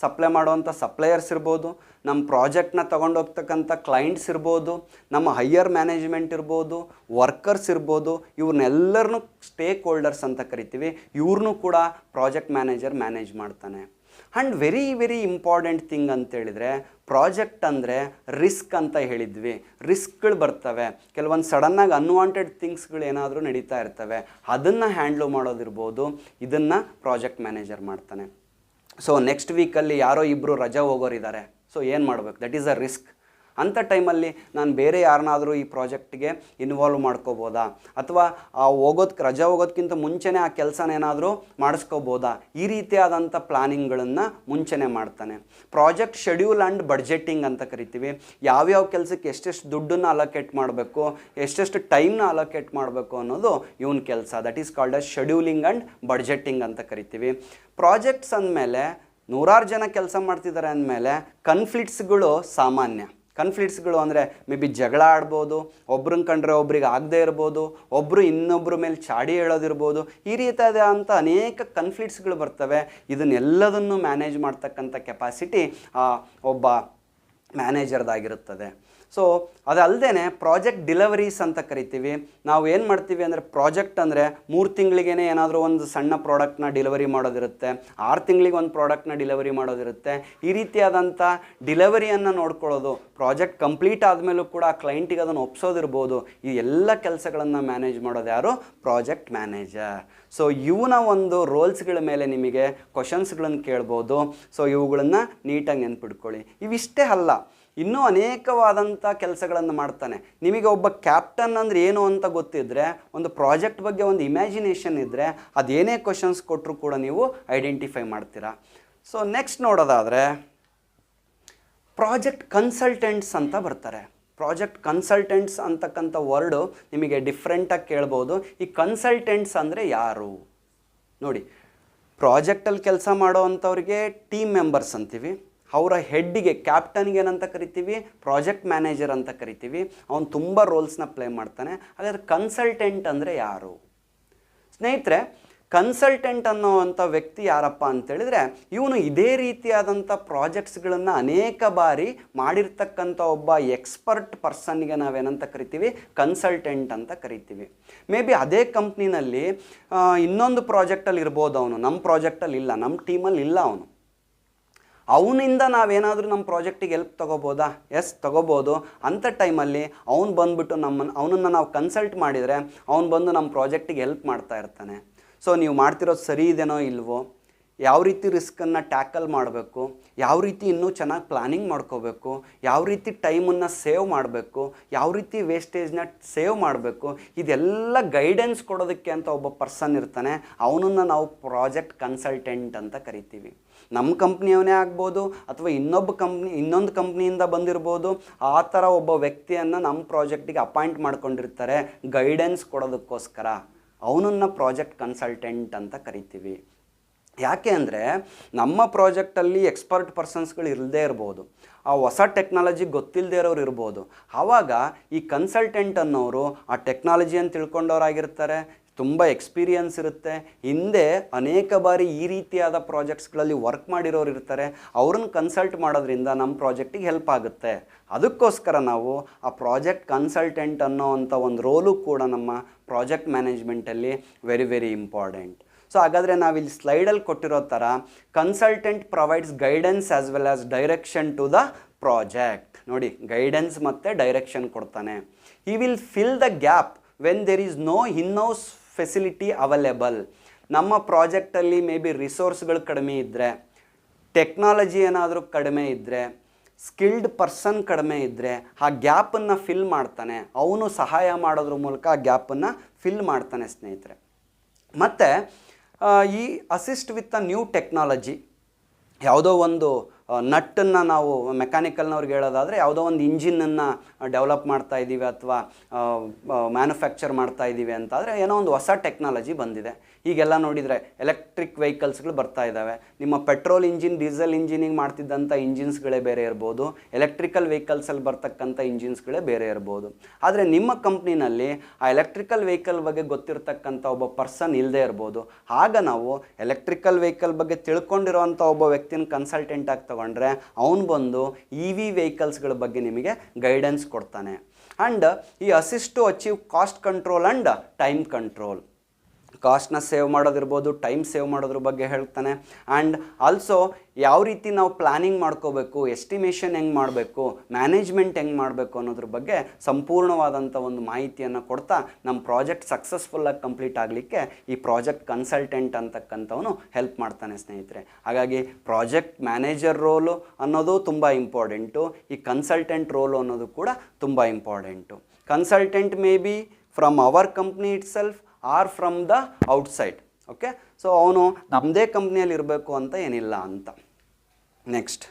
ಸಪ್ಲೈ ಮಾಡುವಂಥ ಸಪ್ಲೈಯರ್ಸ್ ಇರ್ಬೋದು, ನಮ್ಮ ಪ್ರಾಜೆಕ್ಟ್ನ ತೊಗೊಂಡೋಗ್ತಕ್ಕಂಥ ಕ್ಲೈಂಟ್ಸ್ ಇರ್ಬೋದು, ನಮ್ಮ ಹೈಯರ್ ಮ್ಯಾನೇಜ್ಮೆಂಟ್ ಇರ್ಬೋದು, ವರ್ಕರ್ಸ್ ಇರ್ಬೋದು. ಇವ್ರನ್ನೆಲ್ಲರನ್ನೂ ಸ್ಟೇಕ್ ಹೋಲ್ಡರ್ಸ್ ಅಂತ ಕರಿತೀವಿ. ಇವ್ರನ್ನೂ ಕೂಡ ಪ್ರಾಜೆಕ್ಟ್ ಮ್ಯಾನೇಜರ್ ಮ್ಯಾನೇಜ್ ಮಾಡ್ತಾನೆ. ಆ್ಯಂಡ್ ವೆರಿ ಇಂಪಾರ್ಟೆಂಟ್ ಥಿಂಗ್ ಅಂತೇಳಿದರೆ, ಪ್ರಾಜೆಕ್ಟ್ ಅಂದರೆ ರಿಸ್ಕ್ ಅಂತ ಹೇಳಿದ್ವಿ. ರಿಸ್ಕ್ಗಳು ಬರ್ತವೆ, ಕೆಲವೊಂದು ಸಡನ್ನಾಗಿ ಅನ್ವಾಂಟೆಡ್ ಥಿಂಗ್ಸ್ಗಳು ಏನಾದರೂ ನಡೀತಾ ಇರ್ತವೆ, ಅದನ್ನು ಹ್ಯಾಂಡ್ಲ್ ಮಾಡೋದಿರ್ಬೋದು. ಇದನ್ನು ಪ್ರಾಜೆಕ್ಟ್ ಮ್ಯಾನೇಜರ್ ಮಾಡ್ತಾನೆ. ಸೊ ನೆಕ್ಸ್ಟ್ ವೀಕಲ್ಲಿ ಯಾರೋ ಇಬ್ಬರು ರಜೆ ಹೋಗೋರಿದ್ದಾರೆ. ಸೊ ಏನು ಮಾಡಬೇಕು? That is a risk. ಅಂಥ ಟೈಮಲ್ಲಿ ನಾನು ಬೇರೆ ಯಾರನ್ನಾದರೂ ಈ ಪ್ರಾಜೆಕ್ಟ್ಗೆ ಇನ್ವಾಲ್ವ್ ಮಾಡ್ಕೋಬೋದಾ, ಅಥವಾ ರಜೆ ಹೋಗೋದಕ್ಕಿಂತ ಮುಂಚೆನೇ ಆ ಕೆಲಸನ ಏನಾದರೂ ಮಾಡಿಸ್ಕೋಬೋದಾ? ಈ ರೀತಿಯಾದಂಥ ಪ್ಲಾನಿಂಗ್ಗಳನ್ನು ಮುಂಚೆನೇ ಮಾಡ್ತಾನೆ. ಪ್ರಾಜೆಕ್ಟ್ ಶೆಡ್ಯೂಲ್ ಆ್ಯಂಡ್ ಬಡ್ಜೆಟಿಂಗ್ ಅಂತ ಕರಿತೀವಿ. ಯಾವ್ಯಾವ ಕೆಲಸಕ್ಕೆ ಎಷ್ಟೆಷ್ಟು ದುಡ್ಡನ್ನು ಅಲೋಕೇಟ್ ಮಾಡಬೇಕು, ಎಷ್ಟೆಷ್ಟು ಟೈಮ್ನ ಅಲೋಕೇಟ್ ಮಾಡಬೇಕು ಅನ್ನೋದು ಇವನ ಕೆಲಸ. That is called as scheduling and budgeting ಅಂತ ಕರಿತೀವಿ. ಪ್ರಾಜೆಕ್ಟ್ಸ್ ಅಂದಮೇಲೆ ನೂರಾರು ಜನ ಕೆಲಸ ಮಾಡ್ತಿದ್ದಾರೆ ಅಂದಮೇಲೆ ಕನ್ಫ್ಲಿಕ್ಟ್ಸ್ಗಳು ಸಾಮಾನ್ಯ. ಕನ್ಫ್ಲಿಕ್ಟ್ಸ್ಗಳು ಅಂದರೆ ಮೇ ಬಿ ಜಗಳ ಆಡ್ಬೋದು, ಒಬ್ರನ್ನ ಕಂಡ್ರೆ ಒಬ್ರಿಗೆ ಆಗದೇ ಇರ್ಬೋದು, ಒಬ್ಬರು ಇನ್ನೊಬ್ಬರ ಮೇಲೆ ಚಾಡಿ ಹೇಳೋದಿರ್ಬೋದು. ಈ ರೀತಿಯಾದಂಥ ಅನೇಕ ಕನ್ಫ್ಲಿಕ್ಟ್ಸ್ಗಳು ಬರ್ತವೆ. ಇದನ್ನೆಲ್ಲದನ್ನು ಮ್ಯಾನೇಜ್ ಮಾಡ್ತಕ್ಕಂಥ ಕೆಪಾಸಿಟಿ ಒಬ್ಬ ಮ್ಯಾನೇಜರ್ದಾಗಿರುತ್ತದೆ. ಸೊ ಅದಲ್ಲದೆ ಪ್ರಾಜೆಕ್ಟ್ ಡಿಲಿವರೀಸ್ ಅಂತ ಕರಿತೀವಿ. ನಾವು ಏನು ಮಾಡ್ತೀವಿ ಅಂದರೆ, ಪ್ರಾಜೆಕ್ಟ್ ಅಂದರೆ 3 ತಿಂಗಳಿಗೇ ಏನಾದರೂ ಒಂದು ಸಣ್ಣ ಪ್ರಾಡಕ್ಟ್ನ ಡಿಲಿವರಿ ಮಾಡೋದಿರುತ್ತೆ, 6 ತಿಂಗಳಿಗೆ ಒಂದು ಪ್ರಾಡಕ್ಟ್ನ ಡಿಲಿವರಿ ಮಾಡೋದಿರುತ್ತೆ. ಈ ರೀತಿಯಾದಂಥ ಡಿಲಿವರಿಯನ್ನು ನೋಡ್ಕೊಳ್ಳೋದು, ಪ್ರಾಜೆಕ್ಟ್ ಕಂಪ್ಲೀಟ್ ಆದಮೇಲೂ ಕೂಡ ಆ ಕ್ಲೈಂಟಿಗೆ ಅದನ್ನು ಒಪ್ಸೋದಿರ್ಬೋದು. ಈ ಎಲ್ಲ ಕೆಲಸಗಳನ್ನು ಮ್ಯಾನೇಜ್ ಮಾಡೋದು ಯಾರು? Project manager. ಸೊ ಇವನ ಒಂದು ರೋಲ್ಸ್ಗಳ ಮೇಲೆ ನಿಮಗೆ ಕ್ವಶನ್ಸ್ಗಳನ್ನು ಕೇಳ್ಬೋದು. ಸೊ ಇವುಗಳನ್ನು ನೀಟಾಗಿ ನೆನ್ಪಿಡ್ಕೊಳ್ಳಿ. ಇವಿಷ್ಟೇ ಅಲ್ಲ, ಇನ್ನೂ ಅನೇಕವಾದಂಥ ಕೆಲಸಗಳನ್ನು ಮಾಡ್ತಾನೆ. ನಿಮಗೆ ಒಬ್ಬ ಕ್ಯಾಪ್ಟನ್ ಅಂದರೆ ಏನು ಅಂತ ಗೊತ್ತಿದ್ದರೆ, ಒಂದು ಪ್ರಾಜೆಕ್ಟ್ ಬಗ್ಗೆ ಒಂದು ಇಮ್ಯಾಜಿನೇಷನ್ ಇದ್ದರೆ, ಅದೇನೇ ಕ್ವಶನ್ಸ್ ಕೊಟ್ಟರು ಕೂಡ ನೀವು ಐಡೆಂಟಿಫೈ ಮಾಡ್ತೀರಾ. ಸೊ ನೆಕ್ಸ್ಟ್ ನೋಡೋದಾದರೆ, ಪ್ರಾಜೆಕ್ಟ್ ಕನ್ಸಲ್ಟೆಂಟ್ಸ್ ಅಂತ ಬರ್ತಾರೆ. ಪ್ರಾಜೆಕ್ಟ್ ಕನ್ಸಲ್ಟೆಂಟ್ಸ್ ಅಂತಕ್ಕಂಥ ವರ್ಡು ನಿಮಗೆ ಡಿಫ್ರೆಂಟಾಗಿ ಕೇಳ್ಬೋದು. ಈ ಕನ್ಸಲ್ಟೆಂಟ್ಸ್ ಅಂದರೆ ಯಾರು ನೋಡಿ, ಪ್ರಾಜೆಕ್ಟಲ್ಲಿ ಕೆಲಸ ಮಾಡೋ ಅಂಥವ್ರಿಗೆ ಟೀಮ್ ಮೆಂಬರ್ಸ್ ಅಂತೀವಿ. ಅವರ ಹೆಡ್ಡಿಗೆ, ಕ್ಯಾಪ್ಟನ್ಗೆ ಏನಂತ ಕರಿತೀವಿ? ಪ್ರಾಜೆಕ್ಟ್ ಮ್ಯಾನೇಜರ್ ಅಂತ ಕರಿತೀವಿ. ಅವನು ತುಂಬ ರೋಲ್ಸ್ನ ಪ್ಲೇ ಮಾಡ್ತಾನೆ. ಹಾಗಾದರೆ ಕನ್ಸಲ್ಟೆಂಟ್ ಅಂದರೆ ಯಾರು? ಸ್ನೇಹಿತರೆ, ಕನ್ಸಲ್ಟೆಂಟ್ ಅನ್ನೋವಂಥ ವ್ಯಕ್ತಿ ಯಾರಪ್ಪ ಅಂತೇಳಿದರೆ ಇವನು ಇದೇ ರೀತಿಯಾದಂಥ ಪ್ರಾಜೆಕ್ಟ್ಸ್ಗಳನ್ನು ಅನೇಕ ಬಾರಿ ಮಾಡಿರ್ತಕ್ಕಂಥ ಒಬ್ಬ ಎಕ್ಸ್ಪರ್ಟ್ ಪರ್ಸನ್ಗೆ ನಾವೇನಂತ ಕರಿತೀವಿ, ಕನ್ಸಲ್ಟೆಂಟ್ ಅಂತ ಕರಿತೀವಿ. ಮೇ ಬಿ ಅದೇ ಕಂಪ್ನಿನಲ್ಲಿ ಇನ್ನೊಂದು ಪ್ರಾಜೆಕ್ಟಲ್ಲಿ ಇರ್ಬೋದು, ಅವನು ನಮ್ಮ ಪ್ರಾಜೆಕ್ಟಲ್ಲಿ ಇಲ್ಲ, ನಮ್ಮ ಟೀಮಲ್ಲಿ ಇಲ್ಲ, ಅವನಿಂದ ನಾವೇನಾದರೂ ನಮ್ಮ ಪ್ರಾಜೆಕ್ಟಿಗೆ ಹೆಲ್ಪ್ ತೊಗೋಬೋದಾ? ಎಸ್, ತೊಗೋಬೋದು. ಅಂಥ ಟೈಮಲ್ಲಿ ಅವ್ನು ಬಂದುಬಿಟ್ಟು ಅವನನ್ನು ನಾವು ಕನ್ಸಲ್ಟ್ ಮಾಡಿದರೆ ಅವ್ನು ಬಂದು ನಮ್ಮ ಪ್ರಾಜೆಕ್ಟಿಗೆ ಹೆಲ್ಪ್ ಮಾಡ್ತಾ ಇರ್ತಾನೆ. ಸೊ ನೀವು ಮಾಡ್ತಿರೋದು ಸರಿ ಇದೆನೋ ಇಲ್ವೋ, ಯಾವ ರೀತಿ ರಿಸ್ಕನ್ನು ಟ್ಯಾಕಲ್ ಮಾಡಬೇಕು, ಯಾವ ರೀತಿ ಇನ್ನೂ ಚೆನ್ನಾಗಿ ಪ್ಲಾನಿಂಗ್ ಮಾಡ್ಕೋಬೇಕು, ಯಾವ ರೀತಿ ಟೈಮನ್ನು ಸೇವ್ ಮಾಡಬೇಕು, ಯಾವ ರೀತಿ ವೇಸ್ಟೇಜ್ನ ಸೇವ್ ಮಾಡಬೇಕು, ಇದೆಲ್ಲ ಗೈಡೆನ್ಸ್ ಕೊಡೋದಕ್ಕೆ ಅಂತ ಒಬ್ಬ ಪರ್ಸನ್ ಇರ್ತಾನೆ. ಅವನನ್ನು ನಾವು ಪ್ರಾಜೆಕ್ಟ್ ಕನ್ಸಲ್ಟೆಂಟ್ ಅಂತ ಕರಿತೀವಿ. ನಮ್ಮ ಕಂಪ್ನಿಯವನೇ ಆಗ್ಬೋದು ಅಥವಾ ಇನ್ನೊಂದು ಕಂಪ್ನಿಯಿಂದ ಬಂದಿರ್ಬೋದು. ಆ ಥರ ಒಬ್ಬ ವ್ಯಕ್ತಿಯನ್ನು ನಮ್ಮ ಪ್ರಾಜೆಕ್ಟಿಗೆ ಅಪಾಯಿಂಟ್ ಮಾಡ್ಕೊಂಡಿರ್ತಾರೆ ಗೈಡೆನ್ಸ್ ಕೊಡೋದಕ್ಕೋಸ್ಕರ. ಅವನನ್ನು ಪ್ರಾಜೆಕ್ಟ್ ಕನ್ಸಲ್ಟೆಂಟ್ ಅಂತ ಕರಿತೀವಿ. ಯಾಕೆ ಅಂದರೆ ನಮ್ಮ ಪ್ರಾಜೆಕ್ಟಲ್ಲಿ ಎಕ್ಸ್ಪರ್ಟ್ ಪರ್ಸನ್ಸ್ಗಳು ಇಲ್ಲದೇ ಇರ್ಬೋದು, ಆ ಹೊಸ ಟೆಕ್ನಾಲಜಿ ಗೊತ್ತಿಲ್ಲದೇ ಇರೋರು ಇರ್ಬೋದು. ಆವಾಗ ಈ ಕನ್ಸಲ್ಟೆಂಟ್ ಅನ್ನೋರು ಆ ಟೆಕ್ನಾಲಜಿಯನ್ನು ತಿಳ್ಕೊಂಡವರಾಗಿರ್ತಾರೆ, ತುಂಬ ಎಕ್ಸ್ಪೀರಿಯನ್ಸ್ ಇರುತ್ತೆ, ಹಿಂದೆ ಅನೇಕ ಬಾರಿ ಈ ರೀತಿಯಾದ ಪ್ರಾಜೆಕ್ಟ್ಸ್ಗಳಲ್ಲಿ ವರ್ಕ್ ಮಾಡಿರೋರು ಇರ್ತಾರೆ. ಅವ್ರನ್ನ ಕನ್ಸಲ್ಟ್ ಮಾಡೋದ್ರಿಂದ ನಮ್ಮ ಪ್ರಾಜೆಕ್ಟಿಗೆ ಹೆಲ್ಪ್ ಆಗುತ್ತೆ. ಅದಕ್ಕೋಸ್ಕರ ನಾವು ಆ ಪ್ರಾಜೆಕ್ಟ್ ಕನ್ಸಲ್ಟೆಂಟ್ ಅನ್ನೋ ಅಂಥ ಒಂದು ರೋಲು ಕೂಡ ನಮ್ಮ ಪ್ರಾಜೆಕ್ಟ್ ಮ್ಯಾನೇಜ್ಮೆಂಟಲ್ಲಿ ವೆರಿ ವೆರಿ ಇಂಪಾರ್ಟೆಂಟ್. ಸೊ ಹಾಗಾದರೆ ನಾವಿಲ್ಲಿ ಸ್ಲೈಡಲ್ಲಿ ಕೊಟ್ಟಿರೋ ಥರ consultant provides guidance as well as direction to the project. ನೋಡಿ, ಗೈಡೆನ್ಸ್ ಮತ್ತು ಡೈರೆಕ್ಷನ್ ಕೊಡ್ತಾನೆ. He will fill the gap when there is no in-house facility available. ನಮ್ಮ ಪ್ರಾಜೆಕ್ಟಲ್ಲಿ ಮೇ ಬಿ ರಿಸೋರ್ಸ್ಗಳು ಕಡಿಮೆ ಇದ್ದರೆ, ಟೆಕ್ನಾಲಜಿ ಏನಾದರೂ ಕಡಿಮೆ ಇದ್ದರೆ, ಸ್ಕಿಲ್ಡ್ ಪರ್ಸನ್ ಕಡಿಮೆ ಇದ್ದರೆ ಆ ಗ್ಯಾಪನ್ನು ಫಿಲ್ ಮಾಡ್ತಾನೆ. ಅವನು ಸಹಾಯ ಮಾಡೋದ್ರ ಮೂಲಕ ಆ ಗ್ಯಾಪನ್ನು ಫಿಲ್ ಮಾಡ್ತಾನೆ ಸ್ನೇಹಿತರೆ. ಮತ್ತು ಈ assist with a new technology, ಯಾವುದೋ ಒಂದು ನಟ್ಟನ್ನು ನಾವು ಮೆಕ್ಯಾನಿಕಲ್ನವ್ರಿಗೆ ಹೇಳೋದಾದರೆ ಯಾವುದೋ ಒಂದು ಇಂಜಿನನ್ನು ಡೆವಲಪ್ ಮಾಡ್ತಾ ಇದ್ದೀವಿ ಅಥವಾ ಮ್ಯಾನುಫ್ಯಾಕ್ಚರ್ ಮಾಡ್ತಾ ಇದ್ದೀವಿ ಅಂತಾದರೆ ಏನೋ ಒಂದು ಹೊಸ ಟೆಕ್ನಾಲಜಿ ಬಂದಿದೆ. ಈಗೆಲ್ಲ ನೋಡಿದರೆ ಎಲೆಕ್ಟ್ರಿಕ್ ವೆಹಿಕಲ್ಸ್ಗಳು ಬರ್ತಾ ಇದ್ದಾವೆ. ನಿಮ್ಮ ಪೆಟ್ರೋಲ್ ಇಂಜಿನ್, ಡೀಸೆಲ್ ಇಂಜಿನಿಗೆ ಮಾಡ್ತಿದ್ದಂಥ ಇಂಜಿನ್ಸ್ಗಳೇ ಬೇರೆ ಇರ್ಬೋದು, ಎಲೆಕ್ಟ್ರಿಕಲ್ ವೆಹಿಕಲ್ಸಲ್ಲಿ ಬರ್ತಕ್ಕಂಥ ಇಂಜಿನ್ಸ್ಗಳೇ ಬೇರೆ ಇರ್ಬೋದು. ಆದರೆ ನಿಮ್ಮ ಕಂಪ್ನಿನಲ್ಲಿ ಆ ಎಲೆಕ್ಟ್ರಿಕಲ್ ವೆಹಿಕಲ್ ಬಗ್ಗೆ ಗೊತ್ತಿರ್ತಕ್ಕಂಥ ಒಬ್ಬ ಪರ್ಸನ್ ಇಲ್ಲದೆ ಇರ್ಬೋದು. ಆಗ ನಾವು ಎಲೆಕ್ಟ್ರಿಕಲ್ ವೆಹಿಕಲ್ ಬಗ್ಗೆ ತಿಳ್ಕೊಂಡಿರೋವಂಥ ಒಬ್ಬ ವ್ಯಕ್ತಿನ ಕನ್ಸಲ್ಟೆಂಟ್ ಆಗಿ ತಗೊಂಡ್ರೆ ಅವನು ಬಂದು EV ವೆಹಿಕಲ್ಸ್ಗಳ ಬಗ್ಗೆ ನಿಮಗೆ ಗೈಡೆನ್ಸ್ ಕೊಡ್ತಾನೆ. And he assist to achieve cost control and time control. ಕಾಸ್ಟ್ನ ಸೇವ್ ಮಾಡೋದಿರ್ಬೋದು, ಟೈಮ್ ಸೇವ್ ಮಾಡೋದ್ರ ಬಗ್ಗೆ ಹೇಳ್ತಾನೆ. ಆ್ಯಂಡ್ ಆಲ್ಸೋ ಯಾವ ರೀತಿ ನಾವು ಪ್ಲ್ಯಾನಿಂಗ್ ಮಾಡ್ಕೋಬೇಕು, ಎಸ್ಟಿಮೇಷನ್ ಹೆಂಗೆ ಮಾಡಬೇಕು, ಮ್ಯಾನೇಜ್ಮೆಂಟ್ ಹೆಂಗೆ ಮಾಡಬೇಕು ಅನ್ನೋದ್ರ ಬಗ್ಗೆ ಸಂಪೂರ್ಣವಾದಂಥ ಒಂದು ಮಾಹಿತಿಯನ್ನು ಕೊಡ್ತಾ ನಮ್ಮ ಪ್ರಾಜೆಕ್ಟ್ ಸಕ್ಸಸ್ಫುಲ್ಲಾಗಿ ಕಂಪ್ಲೀಟ್ ಆಗಲಿಕ್ಕೆ ಈ ಪ್ರಾಜೆಕ್ಟ್ ಕನ್ಸಲ್ಟೆಂಟ್ ಅಂತಕ್ಕಂಥವನು ಹೆಲ್ಪ್ ಮಾಡ್ತಾನೆ ಸ್ನೇಹಿತರೆ. ಹಾಗಾಗಿ ಪ್ರಾಜೆಕ್ಟ್ ಮ್ಯಾನೇಜರ್ ರೋಲು ಅನ್ನೋದು ತುಂಬ ಇಂಪಾರ್ಟೆಂಟು. ಈ ಕನ್ಸಲ್ಟೆಂಟ್ ರೋಲು ಅನ್ನೋದು ಕೂಡ ತುಂಬ important. Consultant may be from our company it self are from the outside. Okay, so ಅವನು ನಮ್ಮದೇ ಕಂಪ್ನಿಯಲ್ಲಿ ಇರಬೇಕು ಅಂತ ಏನಿಲ್ಲ ಅಂತ. ನೆಕ್ಸ್ಟ್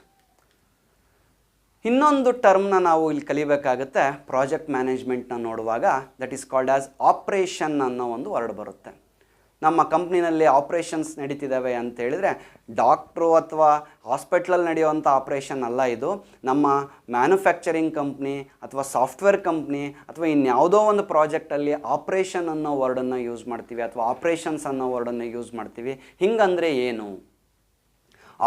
ಇನ್ನೊಂದು ಟರ್ಮ್ನ ನಾವು ಇಲ್ಲಿ ಕಲಿಬೇಕಾಗುತ್ತೆ ಪ್ರಾಜೆಕ್ಟ್ ಮ್ಯಾನೇಜ್ಮೆಂಟ್ನ ನೋಡುವಾಗ. That is called as operation ಅನ್ನೋ ಒಂದು ವರ್ಡ್ ಬರುತ್ತೆ. ನಮ್ಮ ಕಂಪ್ನಿನಲ್ಲಿ ಆಪ್ರೇಷನ್ಸ್ ನಡೀತಿದ್ದಾವೆ ಅಂತ ಹೇಳಿದರೆ ಡಾಕ್ಟ್ರು ಅಥವಾ ಹಾಸ್ಪಿಟ್ಲಲ್ಲಿ ನಡೆಯುವಂಥ ಆಪ್ರೇಷನ್ ಅಲ್ಲ ಇದು. ನಮ್ಮ ಮ್ಯಾನುಫ್ಯಾಕ್ಚರಿಂಗ್ ಕಂಪ್ನಿ ಅಥವಾ ಸಾಫ್ಟ್ವೇರ್ ಕಂಪ್ನಿ ಅಥವಾ ಇನ್ಯಾವುದೋ ಒಂದು ಪ್ರಾಜೆಕ್ಟಲ್ಲಿ ಆಪ್ರೇಷನ್ ಅನ್ನೋ ವರ್ಡನ್ನು ಯೂಸ್ ಮಾಡ್ತೀವಿ ಅಥವಾ ಆಪ್ರೇಷನ್ಸ್ ಅನ್ನೋ ವರ್ಡನ್ನು ಯೂಸ್ ಮಾಡ್ತೀವಿ. ಹಿಂಗಂದರೆ ಏನು?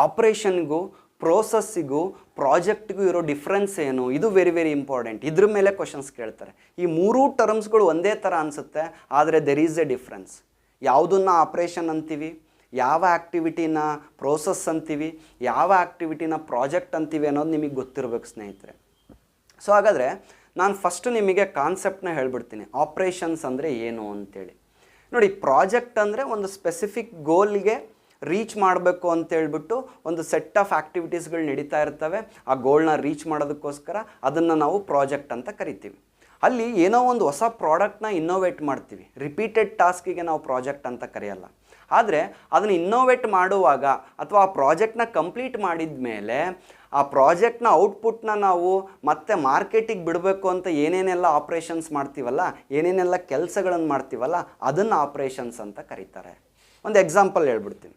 ಆಪ್ರೇಷನ್ಗೂ ಪ್ರೋಸೆಸ್ಸಿಗೂ ಪ್ರಾಜೆಕ್ಟ್ಗೂ ಇರೋ ಡಿಫ್ರೆನ್ಸ್ ಏನು? ಇದು ವೆರಿ ವೆರಿ ಇಂಪಾರ್ಟೆಂಟ್. ಇದ್ರ ಮೇಲೆ ಕ್ವಶನ್ಸ್ ಕೇಳ್ತಾರೆ. ಈ ಮೂರೂ ಟರ್ಮ್ಸ್ಗಳು ಒಂದೇ ಥರ ಅನಿಸುತ್ತೆ, ಆದರೆ ದೆರ್ ಈಸ್ ಎ ಡಿಫ್ರೆನ್ಸ್. ಯಾವುದನ್ನು ಆಪ್ರೇಷನ್ ಅಂತೀವಿ, ಯಾವ ಆ್ಯಕ್ಟಿವಿಟಿನ ಪ್ರೋಸೆಸ್ ಅಂತೀವಿ, ಯಾವ ಆ್ಯಕ್ಟಿವಿಟಿನ ಪ್ರಾಜೆಕ್ಟ್ ಅಂತೀವಿ ಅನ್ನೋದು ನಿಮಗೆ ಗೊತ್ತಿರಬೇಕು ಸ್ನೇಹಿತರೆ. ಸೊ ಹಾಗಾದರೆ ನಾನು ಫಸ್ಟು ನಿಮಗೆ ಕಾನ್ಸೆಪ್ಟನ್ನ ಹೇಳ್ಬಿಡ್ತೀನಿ, ಆಪ್ರೇಷನ್ಸ್ ಅಂದರೆ ಏನು ಅಂತೇಳಿ. ನೋಡಿ, ಪ್ರಾಜೆಕ್ಟ್ ಅಂದರೆ ಒಂದು ಸ್ಪೆಸಿಫಿಕ್ ಗೋಲ್ಗೆ ರೀಚ್ ಮಾಡಬೇಕು ಅಂತೇಳ್ಬಿಟ್ಟು ಒಂದು ಸೆಟ್ ಆಫ್ ಆ್ಯಕ್ಟಿವಿಟೀಸ್ಗಳು ನಡೀತಾ ಇರ್ತವೆ. ಆ ಗೋಲ್ನ ರೀಚ್ ಮಾಡೋದಕ್ಕೋಸ್ಕರ ಅದನ್ನು ನಾವು ಪ್ರಾಜೆಕ್ಟ್ ಅಂತ ಕರಿತೀವಿ. ಅಲ್ಲಿ ಏನೋ ಒಂದು ಹೊಸ ಪ್ರಾಡಕ್ಟ್ನ ಇನ್ನೋವೇಟ್ ಮಾಡ್ತೀವಿ. ರಿಪೀಟೆಡ್ ಟಾಸ್ಕಿಗೆ ನಾವು ಪ್ರಾಜೆಕ್ಟ್ ಅಂತ ಕರೆಯಲ್ಲ. ಆದರೆ ಅದನ್ನು ಇನ್ನೋವೇಟ್ ಮಾಡುವಾಗ ಅಥವಾ ಆ ಪ್ರಾಜೆಕ್ಟ್ನ ಕಂಪ್ಲೀಟ್ ಮಾಡಿದ ಮೇಲೆ ಆ ಪ್ರಾಜೆಕ್ಟ್ನ ಔಟ್ಪುಟ್ನ ನಾವು ಮತ್ತೆ ಮಾರ್ಕೆಟಿಗೆ ಬಿಡಬೇಕು ಅಂತ ಏನೇನೆಲ್ಲ ಆಪ್ರೇಷನ್ಸ್ ಮಾಡ್ತೀವಲ್ಲ, ಏನೇನೆಲ್ಲ ಕೆಲಸಗಳನ್ನು ಮಾಡ್ತೀವಲ್ಲ, ಅದನ್ನು ಆಪ್ರೇಷನ್ಸ್ ಅಂತ ಕರೀತಾರೆ. ಒಂದು ಎಕ್ಸಾಂಪಲ್ ಹೇಳ್ಬಿಡ್ತೀನಿ.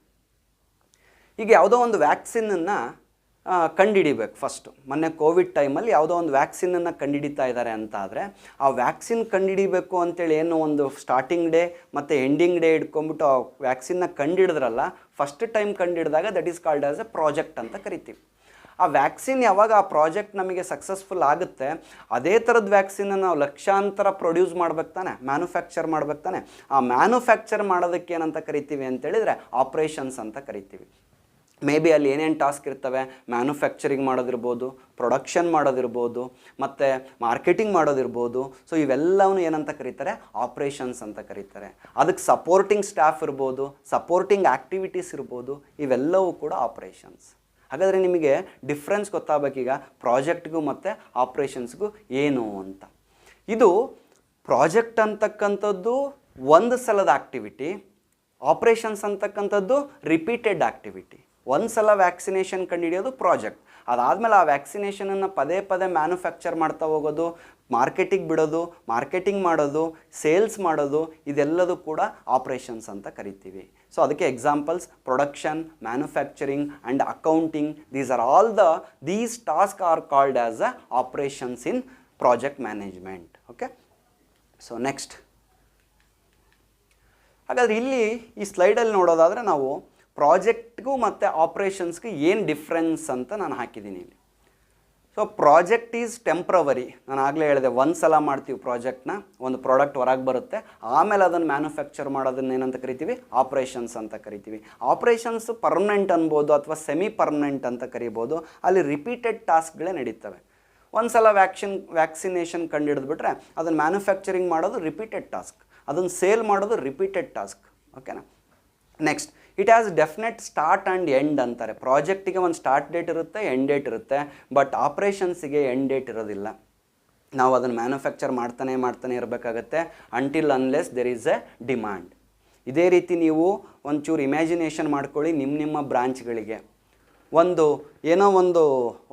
ಈಗ ಯಾವುದೋ ಒಂದು ವ್ಯಾಕ್ಸಿನನ್ನು ಕಂಡುಹಿಡಿಬೇಕು. ಫಸ್ಟು ಮೊನ್ನೆ ಕೋವಿಡ್ ಟೈಮಲ್ಲಿ ಯಾವುದೋ ಒಂದು ವ್ಯಾಕ್ಸಿನನ್ನು ಕಂಡುಹಿಡಿತಾ ಇದ್ದಾರೆ ಅಂತ ಆದರೆ, ಆ ವ್ಯಾಕ್ಸಿನ್ ಕಂಡುಹಿಡಿಬೇಕು ಅಂತೇಳಿ ಏನು ಒಂದು ಸ್ಟಾರ್ಟಿಂಗ್ ಡೇ ಮತ್ತು ಎಂಡಿಂಗ್ ಡೇ ಇಟ್ಕೊಂಡ್ಬಿಟ್ಟು ಆ ವ್ಯಾಕ್ಸಿನ್ನ ಕಂಡುಹಿಡಿದ್ರಲ್ಲ, ಫಸ್ಟ್ ಟೈಮ್ ಕಂಡುಹಿಡಿದಾಗ that is called as a project ಅಂತ ಕರಿತೀವಿ. ಆ ವ್ಯಾಕ್ಸಿನ್ ಯಾವಾಗ ಆ ಪ್ರಾಜೆಕ್ಟ್ ನಮಗೆ ಸಕ್ಸಸ್ಫುಲ್ ಆಗುತ್ತೆ, ಅದೇ ಥರದ ವ್ಯಾಕ್ಸಿನ್ನ ನಾವು ಲಕ್ಷಾಂತರ ಪ್ರೊಡ್ಯೂಸ್ ಮಾಡ್ಬೇಕು ತಾನೆ, ಮ್ಯಾನುಫ್ಯಾಕ್ಚರ್ ಮಾಡ್ಬೇಕು ತಾನೆ. ಆ ಮ್ಯಾನುಫ್ಯಾಕ್ಚರ್ ಮಾಡೋದಕ್ಕೆ ಏನಂತ ಕರಿತೀವಿ ಅಂತೇಳಿದರೆ ಆಪ್ರೇಷನ್ಸ್ ಅಂತ ಕರಿತೀವಿ. ಮೇ ಬಿ ಅಲ್ಲಿ ಏನೇನು ಟಾಸ್ಕ್ ಇರ್ತವೆ, ಮ್ಯಾನುಫ್ಯಾಕ್ಚರಿಂಗ್ ಮಾಡೋದಿರ್ಬೋದು, ಪ್ರೊಡಕ್ಷನ್ ಮಾಡೋದಿರ್ಬೋದು, ಮತ್ತು ಮಾರ್ಕೆಟಿಂಗ್ ಮಾಡೋದಿರ್ಬೋದು. ಸೊ ಇವೆಲ್ಲವೂ ಏನಂತ ಕರೀತಾರೆ, ಆಪ್ರೇಷನ್ಸ್ ಅಂತ ಕರೀತಾರೆ. ಅದಕ್ಕೆ ಸಪೋರ್ಟಿಂಗ್ ಸ್ಟಾಫ್ ಇರ್ಬೋದು, ಸಪೋರ್ಟಿಂಗ್ ಆ್ಯಕ್ಟಿವಿಟೀಸ್ ಇರ್ಬೋದು, ಇವೆಲ್ಲವೂ ಕೂಡ ಆಪ್ರೇಷನ್ಸ್. ಹಾಗಾದರೆ ನಿಮಗೆ ಡಿಫ್ರೆನ್ಸ್ ಗೊತ್ತಾಗಬೇಕೀಗ ಪ್ರಾಜೆಕ್ಟ್ಗೂ ಮತ್ತು ಆಪ್ರೇಷನ್ಸ್ಗೂ ಏನು ಅಂತ. ಇದು ಪ್ರಾಜೆಕ್ಟ್ ಅಂತಕ್ಕಂಥದ್ದು ಒಂದು ಸಲದ ಆ್ಯಕ್ಟಿವಿಟಿ, ಆಪ್ರೇಷನ್ಸ್ ಅಂತಕ್ಕಂಥದ್ದು ರಿಪೀಟೆಡ್ ಆ್ಯಕ್ಟಿವಿಟಿ. ಒಂದು ಸಲ ವ್ಯಾಕ್ಸಿನೇಷನ್ ಕಂಡುಹಿಡಿಯೋದು ಪ್ರಾಜೆಕ್ಟ್, ಅದಾದಮೇಲೆ ಆ ವ್ಯಾಕ್ಸಿನೇಷನನ್ನು ಪದೇ ಪದೇ ಮ್ಯಾನುಫ್ಯಾಕ್ಚರ್ ಮಾಡ್ತಾ ಹೋಗೋದು, ಮಾರ್ಕೆಟಿಗೆ ಬಿಡೋದು, ಮಾರ್ಕೆಟಿಂಗ್ ಮಾಡೋದು, ಸೇಲ್ಸ್ ಮಾಡೋದು, ಇದೆಲ್ಲದೂ ಕೂಡ ಆಪ್ರೇಷನ್ಸ್ ಅಂತ ಕರಿತೀವಿ. ಸೊ ಅದಕ್ಕೆ examples production, manufacturing and accounting, these task are called as a operations in project management. Okay, so next. ಹಾಗಾದರೆ ಇಲ್ಲಿ ಈ ಸ್ಲೈಡಲ್ಲಿ ನೋಡೋದಾದರೆ ನಾವು ಪ್ರಾಜೆಕ್ಟ್ಗೂ ಮತ್ತು ಆಪ್ರೇಷನ್ಸ್ಗೂ ಏನು ಡಿಫ್ರೆನ್ಸ್ ಅಂತ ನಾನು ಹಾಕಿದ್ದೀನಿ ಇಲ್ಲಿ. So project is temporary. ನಾನು ಆಗಲೇ ಹೇಳಿದೆ, ಒಂದು ಸಲ ಮಾಡ್ತೀವಿ ಪ್ರಾಜೆಕ್ಟ್ನ, ಒಂದು ಪ್ರಾಡಕ್ಟ್ ಹೊರಗೆ ಬರುತ್ತೆ, ಆಮೇಲೆ ಅದನ್ನು ಮ್ಯಾನುಫ್ಯಾಕ್ಚರ್ ಮಾಡೋದನ್ನ ಏನಂತ ಕರಿತೀವಿ, ಆಪ್ರೇಷನ್ಸ್ ಅಂತ ಕರಿತೀವಿ. ಆಪ್ರೇಷನ್ಸ್ ಪರ್ಮನೆಂಟ್ ಅನ್ಬೋದು ಅಥವಾ ಸೆಮಿ ಪರ್ಮನೆಂಟ್ ಅಂತ ಕರಿಬೋದು. ಅಲ್ಲಿ ರಿಪೀಟೆಡ್ ಟಾಸ್ಕ್ಗಳೇ ನಡೀತವೆ. ಒಂದು ಸಲ ವ್ಯಾಕ್ಸಿನೇಷನ್ ಕಂಡುಹಿಡಿದ್ಬಿಟ್ರೆ ಅದನ್ನು ಮ್ಯಾನುಫ್ಯಾಕ್ಚರಿಂಗ್ ಮಾಡೋದು ರಿಪೀಟೆಡ್ ಟಾಸ್ಕ್, ಅದನ್ನು ಸೇಲ್ ಮಾಡೋದು ರಿಪೀಟೆಡ್ ಟಾಸ್ಕ್. ಓಕೆನಾ. Next, it has definite start and end ಅಂತಾರೆ. ಪ್ರಾಜೆಕ್ಟಿಗೆ ಒಂದು ಸ್ಟಾರ್ಟ್ ಡೇಟ್ ಇರುತ್ತೆ, ಎಂಡ್ ಡೇಟ್ ಇರುತ್ತೆ. ಬಟ್ ಆಪ್ರೇಷನ್ಸಿಗೆ ಎಂಡ್ ಡೇಟ್ ಇರೋದಿಲ್ಲ. ನಾವು ಅದನ್ನು ಮ್ಯಾನುಫ್ಯಾಕ್ಚರ್ ಮಾಡ್ತಾನೆ ಇರಬೇಕಾಗತ್ತೆ until unless there is a demand. ಇದೇ ರೀತಿ ನೀವು ಒಂಚೂರು ಇಮ್ಯಾಜಿನೇಷನ್ ಮಾಡ್ಕೊಳ್ಳಿ. ನಿಮ್ಮ ಬ್ರಾಂಚ್ಗಳಿಗೆ ಏನೋ ಒಂದು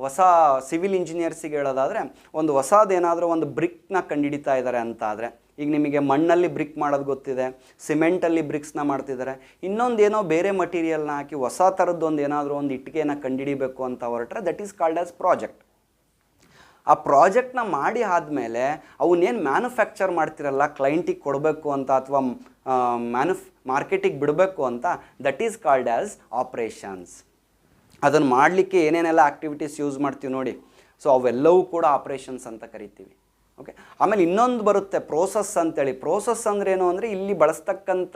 ಹೊಸ ಸಿವಿಲ್ ಇಂಜಿನಿಯರ್ಸಿಗೆ ಹೇಳೋದಾದರೆ, ಒಂದು ಹೊಸದೇನಾದರೂ ಒಂದು ಬ್ರಿಕ್ನ ಕಂಡುಹಿಡಿತಾ ಇದ್ದಾರೆ ಅಂತ ಆದರೆ, ಈಗ ನಿಮಗೆ ಮಣ್ಣಲ್ಲಿ ಬ್ರಿಕ್ ಮಾಡೋದು ಗೊತ್ತಿದೆ, ಸಿಮೆಂಟಲ್ಲಿ ಬ್ರಿಕ್ಸ್ನ ಮಾಡ್ತಿದ್ದಾರೆ, ಇನ್ನೊಂದೇನೋ ಬೇರೆ ಮಟೀರಿಯಲ್ನ ಹಾಕಿ ಹೊಸ ಥರದ್ದೊಂದು ಏನಾದರೂ ಒಂದು ಇಟ್ಟಿಗೆನ ಕಂಡುಹಿಡಿಬೇಕು ಅಂತ ಹೊರಟ್ರೆ that is called as project. ಆ ಪ್ರಾಜೆಕ್ಟ್ನ ಮಾಡಿ ಆದಮೇಲೆ ಅವನ್ನೇನು ಮ್ಯಾನುಫ್ಯಾಕ್ಚರ್ ಮಾಡ್ತಿರಲ್ಲ, ಕ್ಲೈಂಟಿಗೆ ಕೊಡಬೇಕು ಅಂತ ಅಥವಾ ಮಾರ್ಕೆಟಿಗೆ ಬಿಡಬೇಕು ಅಂತ, that is called as operations. ಅದನ್ನು ಮಾಡಲಿಕ್ಕೆ ಏನೇನೆಲ್ಲ ಆ್ಯಕ್ಟಿವಿಟೀಸ್ ಯೂಸ್ ಮಾಡ್ತೀವಿ ನೋಡಿ, ಸೊ ಅವೆಲ್ಲವೂ ಕೂಡ ಆಪ್ರೇಷನ್ಸ್ ಅಂತ ಕರಿತೀವಿ. ಓಕೆ, ಆಮೇಲೆ ಇನ್ನೊಂದು ಬರುತ್ತೆ ಪ್ರೋಸೆಸ್ ಅಂತೇಳಿ. ಪ್ರೋಸೆಸ್ ಅಂದರೆ ಏನು ಅಂದರೆ, ಇಲ್ಲಿ ಬಳಸ್ತಕ್ಕಂಥ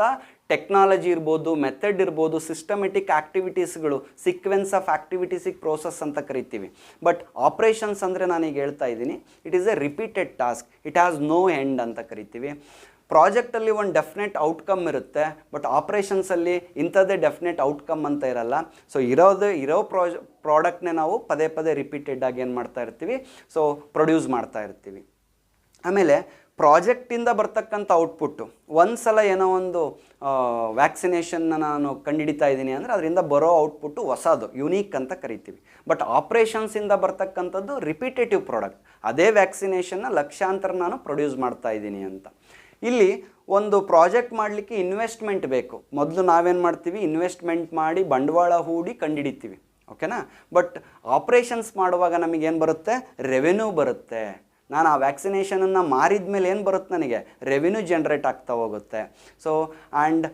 ಟೆಕ್ನಾಲಜಿ ಇರ್ಬೋದು, ಮೆಥಡ್ ಇರ್ಬೋದು, ಸಿಸ್ಟಮೆಟಿಕ್ ಆ್ಯಕ್ಟಿವಿಟೀಸ್ಗಳು, ಸೀಕ್ವೆನ್ಸ್ ಆಫ್ ಆ್ಯಕ್ಟಿವಿಟೀಸಿಗೆ ಪ್ರೋಸೆಸ್ ಅಂತ ಕರಿತೀವಿ. ಬಟ್ ಆಪ್ರೇಷನ್ಸ್ ಅಂದರೆ ನಾನೀಗ ಹೇಳ್ತಾ ಇದ್ದೀನಿ, it is a repeated task, it has no end ಅಂತ ಕರಿತೀವಿ. ಪ್ರಾಜೆಕ್ಟಲ್ಲಿ ಒಂದು ಡೆಫಿನೆಟ್ ಔಟ್ಕಮ್ ಇರುತ್ತೆ, ಬಟ್ ಆಪ್ರೇಷನ್ಸಲ್ಲಿ ಇಂಥದ್ದೇ ಡೆಫಿನೆಟ್ ಔಟ್ಕಮ್ ಅಂತ ಇರಲ್ಲ. ಸೊ ಇರೋ ಪ್ರಾಡಕ್ಟ್ನೇ ನಾವು ಪದೇ ಪದೇ ರಿಪೀಟೆಡ್ ಆಗಿ ಏನು ಮಾಡ್ತಾ ಇರ್ತೀವಿ, ಸೊ ಪ್ರೊಡ್ಯೂಸ್ ಮಾಡ್ತಾ ಇರ್ತೀವಿ. ಆಮೇಲೆ ಪ್ರಾಜೆಕ್ಟಿಂದ ಬರ್ತಕ್ಕಂಥ ಔಟ್ಪುಟ್ಟು, ಒಂದು ಸಲ ಏನೋ ಒಂದು ವ್ಯಾಕ್ಸಿನೇಷನ್ನ ನಾನು ಕಂಡುಹಿಡಿತಾ ಇದ್ದೀನಿ ಅಂದರೆ ಅದರಿಂದ ಬರೋ ಔಟ್ಪುಟ್ಟು ಹೊಸದು, ಯುನೀಕ್ ಅಂತ ಕರಿತೀವಿ. ಬಟ್ ಆಪ್ರೇಷನ್ಸಿಂದ ಬರ್ತಕ್ಕಂಥದ್ದು ರಿಪೀಟೇಟಿವ್ ಪ್ರಾಡಕ್ಟ್, ಅದೇ ವ್ಯಾಕ್ಸಿನೇಷನ್ನ ಲಕ್ಷಾಂತರ ನಾನು ಪ್ರೊಡ್ಯೂಸ್ ಮಾಡ್ತಾ ಇದ್ದೀನಿ ಅಂತ. ಇಲ್ಲಿ ಒಂದು ಪ್ರಾಜೆಕ್ಟ್ ಮಾಡಲಿಕ್ಕೆ ಇನ್ವೆಸ್ಟ್ಮೆಂಟ್ ಬೇಕು. ಮೊದಲು ನಾವೇನು ಮಾಡ್ತೀವಿ, ಇನ್ವೆಸ್ಟ್ಮೆಂಟ್ ಮಾಡಿ ಬಂಡವಾಳ ಹೂಡಿ ಕಂಡುಹಿಡಿತೀವಿ. ಓಕೆನಾ. ಬಟ್ ಆಪ್ರೇಷನ್ಸ್ ಮಾಡುವಾಗ ನಮಗೇನು ಬರುತ್ತೆ, ರೆವೆನ್ಯೂ ಬರುತ್ತೆ. ನಾನು ಆ ವ್ಯಾಕ್ಸಿನೇಷನನ್ನು ಮಾರಿದ ಮೇಲೆ ಏನು ಬರುತ್ತೆ, ನನಗೆ ರೆವಿನ್ಯೂ ಜನ್ರೇಟ್ ಆಗ್ತಾ ಹೋಗುತ್ತೆ. ಸೊ ಆ್ಯಂಡ್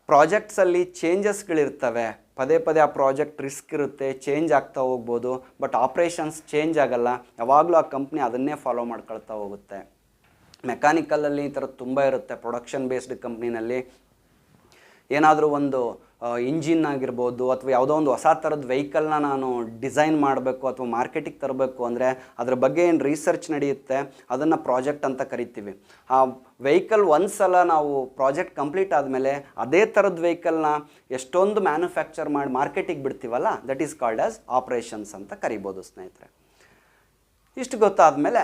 ಪ್ರಾಜೆಕ್ಟ್ಸಲ್ಲಿ ಚೇಂಜಸ್ಗಳಿರ್ತವೆ, ಪದೇ ಪದೇ ಆ ಪ್ರಾಜೆಕ್ಟ್ ರಿಸ್ಕ್ ಇರುತ್ತೆ, ಚೇಂಜ್ ಆಗ್ತಾ ಹೋಗ್ಬೋದು. ಬಟ್ ಆಪ್ರೇಷನ್ಸ್ ಚೇಂಜ್ ಆಗಲ್ಲ, ಯಾವಾಗಲೂ ಆ ಕಂಪ್ನಿ ಅದನ್ನೇ ಫಾಲೋ ಮಾಡ್ಕೊಳ್ತಾ ಹೋಗುತ್ತೆ. ಮೆಕ್ಯಾನಿಕಲಲ್ಲಿ ಈ ಥರದ್ದು ತುಂಬ ಇರುತ್ತೆ. ಪ್ರೊಡಕ್ಷನ್ ಬೇಸ್ಡ್ ಕಂಪ್ನಿನಲ್ಲಿ ಏನಾದರೂ ಒಂದು ಇಂಜಿನ್ ಆಗಿರ್ಬೋದು ಅಥವಾ ಯಾವುದೋ ಒಂದು ಹೊಸ ಥರದ ವೆಹಿಕಲ್ನ ನಾನು ಡಿಸೈನ್ ಮಾಡಬೇಕು ಅಥವಾ ಮಾರ್ಕೆಟಿಗೆ ತರಬೇಕು ಅಂದರೆ ಅದ್ರ ಬಗ್ಗೆ ಏನು ರಿಸರ್ಚ್ ನಡೆಯುತ್ತೆ, ಅದನ್ನು ಪ್ರಾಜೆಕ್ಟ್ ಅಂತ ಕರಿತೀವಿ. ಆ ವೆಹಿಕಲ್ ಒಂದು ಸಲ ನಾವು ಪ್ರಾಜೆಕ್ಟ್ ಕಂಪ್ಲೀಟ್ ಆದಮೇಲೆ ಅದೇ ಥರದ ವೆಹಿಕಲ್ನ ಎಷ್ಟೊಂದು ಮ್ಯಾನುಫ್ಯಾಕ್ಚರ್ ಮಾಡಿ ಮಾರ್ಕೆಟಿಗೆ ಬಿಡ್ತೀವಲ್ಲ, that is called as operations ಅಂತ ಕರಿಬೋದು ಸ್ನೇಹಿತರೆ. ಇಷ್ಟು ಗೊತ್ತಾದಮೇಲೆ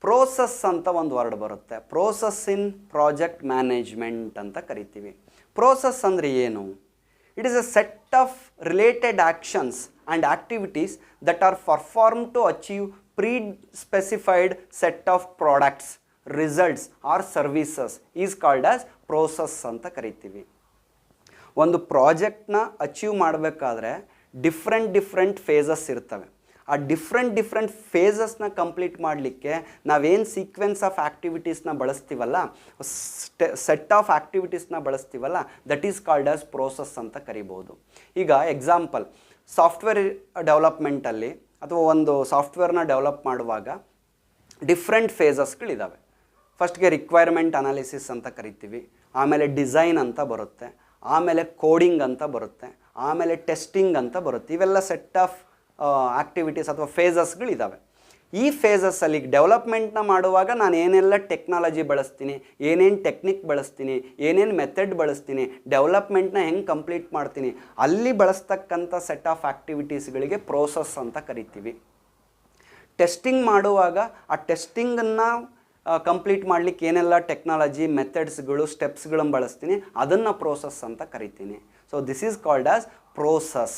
ಪ್ರೋಸೆಸ್ ಅಂತ ಒಂದು ವರ್ಡ್ ಬರುತ್ತೆ. ಪ್ರೋಸೆಸ್ ಇನ್ ಪ್ರಾಜೆಕ್ಟ್ ಮ್ಯಾನೇಜ್ಮೆಂಟ್ ಅಂತ ಕರಿತೀವಿ. ಪ್ರೋಸೆಸ್ ಅಂದರೆ ಏನು? It is a set of related actions and activities that are perform to achieve pre-specified set of products, results or services is called as process ಅಂತ ಕರಿತೀವಿ. ಒಂದು ಪ್ರಾಜೆಕ್ಟ್ನ achieve ಮಾಡಬೇಕಾದ್ರೆ different phases ಇರ್ತವೆ. ಆ ಡಿಫ್ರೆಂಟ್ ಫೇಸಸ್ನ ಕಂಪ್ಲೀಟ್ ಮಾಡಲಿಕ್ಕೆ ನಾವೇನು ಸೀಕ್ವೆನ್ಸ್ ಆಫ್ ಆ್ಯಕ್ಟಿವಿಟೀಸ್ನ ಬಳಸ್ತೀವಲ್ಲ, ಸೆಟ್ ಆಫ್ ಆ್ಯಕ್ಟಿವಿಟೀಸ್ನ ಬಳಸ್ತೀವಲ್ಲ, that is called as process ಅಂತ ಕರಿಬೋದು. ಈಗ ಎಕ್ಸಾಂಪಲ್, ಸಾಫ್ಟ್ವೇರ್ ಡೆವಲಪ್ಮೆಂಟಲ್ಲಿ ಅಥವಾ ಒಂದು ಸಾಫ್ಟ್ವೇರ್ನ ಡೆವಲಪ್ ಮಾಡುವಾಗ ಡಿಫ್ರೆಂಟ್ ಫೇಸಸ್ಗಳಿದ್ದಾವೆ. ಫಸ್ಟ್ಗೆ ರಿಕ್ವೈರ್ಮೆಂಟ್ ಅನಾಲಿಸಿಸ್ ಅಂತ ಕರಿತೀವಿ, ಆಮೇಲೆ ಡಿಸೈನ್ ಅಂತ ಬರುತ್ತೆ, ಆಮೇಲೆ ಕೋಡಿಂಗ್ ಅಂತ ಬರುತ್ತೆ, ಆಮೇಲೆ ಟೆಸ್ಟಿಂಗ್ ಅಂತ ಬರುತ್ತೆ. ಇವೆಲ್ಲ ಸೆಟ್ ಆಫ್ ಆ್ಯಕ್ಟಿವಿಟೀಸ್ ಅಥವಾ ಫೇಸಸ್ಗಳಿದ್ದಾವೆ. ಈ ಫೇಸಸ್ಸಲ್ಲಿ ಡೆವಲಪ್ಮೆಂಟ್ನ ಮಾಡುವಾಗ ನಾನು ಏನೆಲ್ಲ ಟೆಕ್ನಾಲಜಿ ಬಳಸ್ತೀನಿ, ಏನೇನು ಟೆಕ್ನಿಕ್ ಬಳಸ್ತೀನಿ, ಏನೇನು ಮೆಥಡ್ ಬಳಸ್ತೀನಿ, ಡೆವಲಪ್ಮೆಂಟ್ನ ಹೆಂಗೆ ಕಂಪ್ಲೀಟ್ ಮಾಡ್ತೀನಿ, ಅಲ್ಲಿ ಬಳಸ್ತಕ್ಕಂಥ ಸೆಟ್ ಆಫ್ ಆ್ಯಕ್ಟಿವಿಟೀಸ್ಗಳಿಗೆ ಪ್ರೋಸೆಸ್ ಅಂತ ಕರಿತೀವಿ. ಟೆಸ್ಟಿಂಗ್ ಮಾಡುವಾಗ ಆ ಟೆಸ್ಟಿಂಗನ್ನು ಕಂಪ್ಲೀಟ್ ಮಾಡಲಿಕ್ಕೆ ಏನೆಲ್ಲ ಟೆಕ್ನಾಲಜಿ, ಮೆಥಡ್ಸ್ಗಳು, ಸ್ಟೆಪ್ಸ್ಗಳನ್ನು ಬಳಸ್ತೀನಿ, ಅದನ್ನು ಪ್ರೋಸೆಸ್ ಅಂತ ಕರಿತೀನಿ. So this is called as process.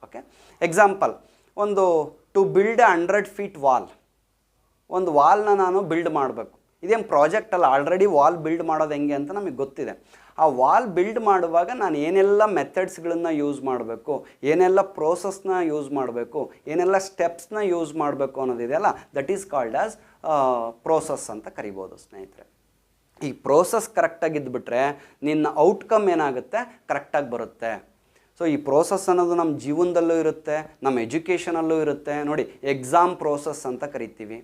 Okay, example, ಒಂದು ಟು ಬಿಲ್ಡ್ 100 feet ವಾಲ್, ಒಂದು ವಾಲ್ನ ನಾನು ಬಿಲ್ಡ್ ಮಾಡಬೇಕು. ಇದೇನು ಪ್ರಾಜೆಕ್ಟ್ ಅಲ್ಲ, ಆಲ್ರೆಡಿ ವಾಲ್ ಬಿಲ್ಡ್ ಮಾಡೋದು ಹೆಂಗೆ ಅಂತ ನಮಗೆ ಗೊತ್ತಿದೆ. ಆ ವಾಲ್ ಬಿಲ್ಡ್ ಮಾಡುವಾಗ ನಾನು ಏನೆಲ್ಲ ಮೆಥಡ್ಸ್ಗಳನ್ನು ಯೂಸ್ ಮಾಡಬೇಕು, ಏನೆಲ್ಲ ಪ್ರೋಸೆಸ್ನ ಯೂಸ್ ಮಾಡಬೇಕು, ಏನೆಲ್ಲ ಸ್ಟೆಪ್ಸ್ನ ಯೂಸ್ ಮಾಡಬೇಕು ಅನ್ನೋದಿದೆಯಲ್ಲ, that is called as process ಅಂತ ಕರಿಬೋದು ಸ್ನೇಹಿತರೆ. ಈ ಪ್ರೋಸೆಸ್ ಕರೆಕ್ಟಾಗಿದ್ದುಬಿಟ್ರೆ ನಿನ್ನ ಔಟ್ಕಮ್ ಏನಾಗುತ್ತೆ, ಕರೆಕ್ಟಾಗಿ ಬರುತ್ತೆ. ಸೊ ಈ ಪ್ರೋಸೆಸ್ ಅನ್ನೋದು ನಮ್ಮ ಜೀವನದಲ್ಲೂ ಇರುತ್ತೆ, ನಮ್ಮ ಎಜುಕೇಷನಲ್ಲೂ ಇರುತ್ತೆ. ನೋಡಿ, ಎಕ್ಸಾಮ್ ಪ್ರೋಸೆಸ್ ಅಂತ ಕರಿತೀವಿ,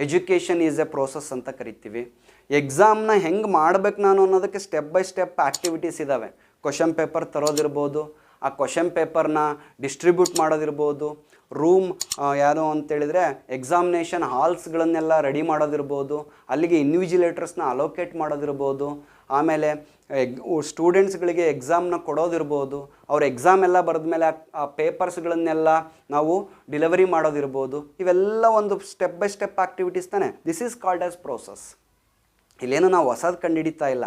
ಎಜುಕೇಷನ್ ಈಸ್ ಎ ಪ್ರೋಸೆಸ್ ಅಂತ ಕರಿತೀವಿ. ಎಕ್ಸಾಮ್ನ ಹೆಂಗೆ ಮಾಡ್ಬೇಕು ನಾನು ಅನ್ನೋದಕ್ಕೆ ಸ್ಟೆಪ್ ಬೈ ಸ್ಟೆಪ್ ಆ್ಯಕ್ಟಿವಿಟೀಸ್ ಇದ್ದಾವೆ. ಕ್ವಶನ್ ಪೇಪರ್ ತರೋದಿರ್ಬೋದು, ಆ ಕ್ವಶನ್ ಪೇಪರ್ನ ಡಿಸ್ಟ್ರಿಬ್ಯೂಟ್ ಮಾಡೋದಿರ್ಬೋದು, ರೂಮ್ ಯಾರು ಅಂತೇಳಿದರೆ ಎಕ್ಸಾಮಿನೇಷನ್ ಹಾಲ್ಸ್ಗಳನ್ನೆಲ್ಲ ರೆಡಿ ಮಾಡೋದಿರ್ಬೋದು, ಅಲ್ಲಿಗೆ ಇನ್ವಿಜಿಲೇಟರ್ಸ್ನ ಅಲೋಕೇಟ್ ಮಾಡೋದಿರ್ಬೋದು, ಆಮೇಲೆ ಸ್ಟೂಡೆಂಟ್ಸ್ಗಳಿಗೆ ಎಕ್ಸಾಮ್ನ ಕೊಡೋದಿರ್ಬೋದು, ಅವ್ರ ಎಕ್ಸಾಮ್ ಎಲ್ಲ ಬರೆದ್ಮೇಲೆ ಆ ಪೇಪರ್ಸ್ಗಳನ್ನೆಲ್ಲ ನಾವು ಡೆಲಿವರಿ ಮಾಡೋದಿರ್ಬೋದು. ಇವೆಲ್ಲ ಒಂದು ಸ್ಟೆಪ್ ಬೈ ಸ್ಟೆಪ್ ಆ್ಯಕ್ಟಿವಿಟೀಸ್ ತಾನೆ. This is called as process. ಇಲ್ಲೇನು ನಾವು ಹೊಸದು ಕಂಡುಹಿಡಿತಾ ಇಲ್ಲ,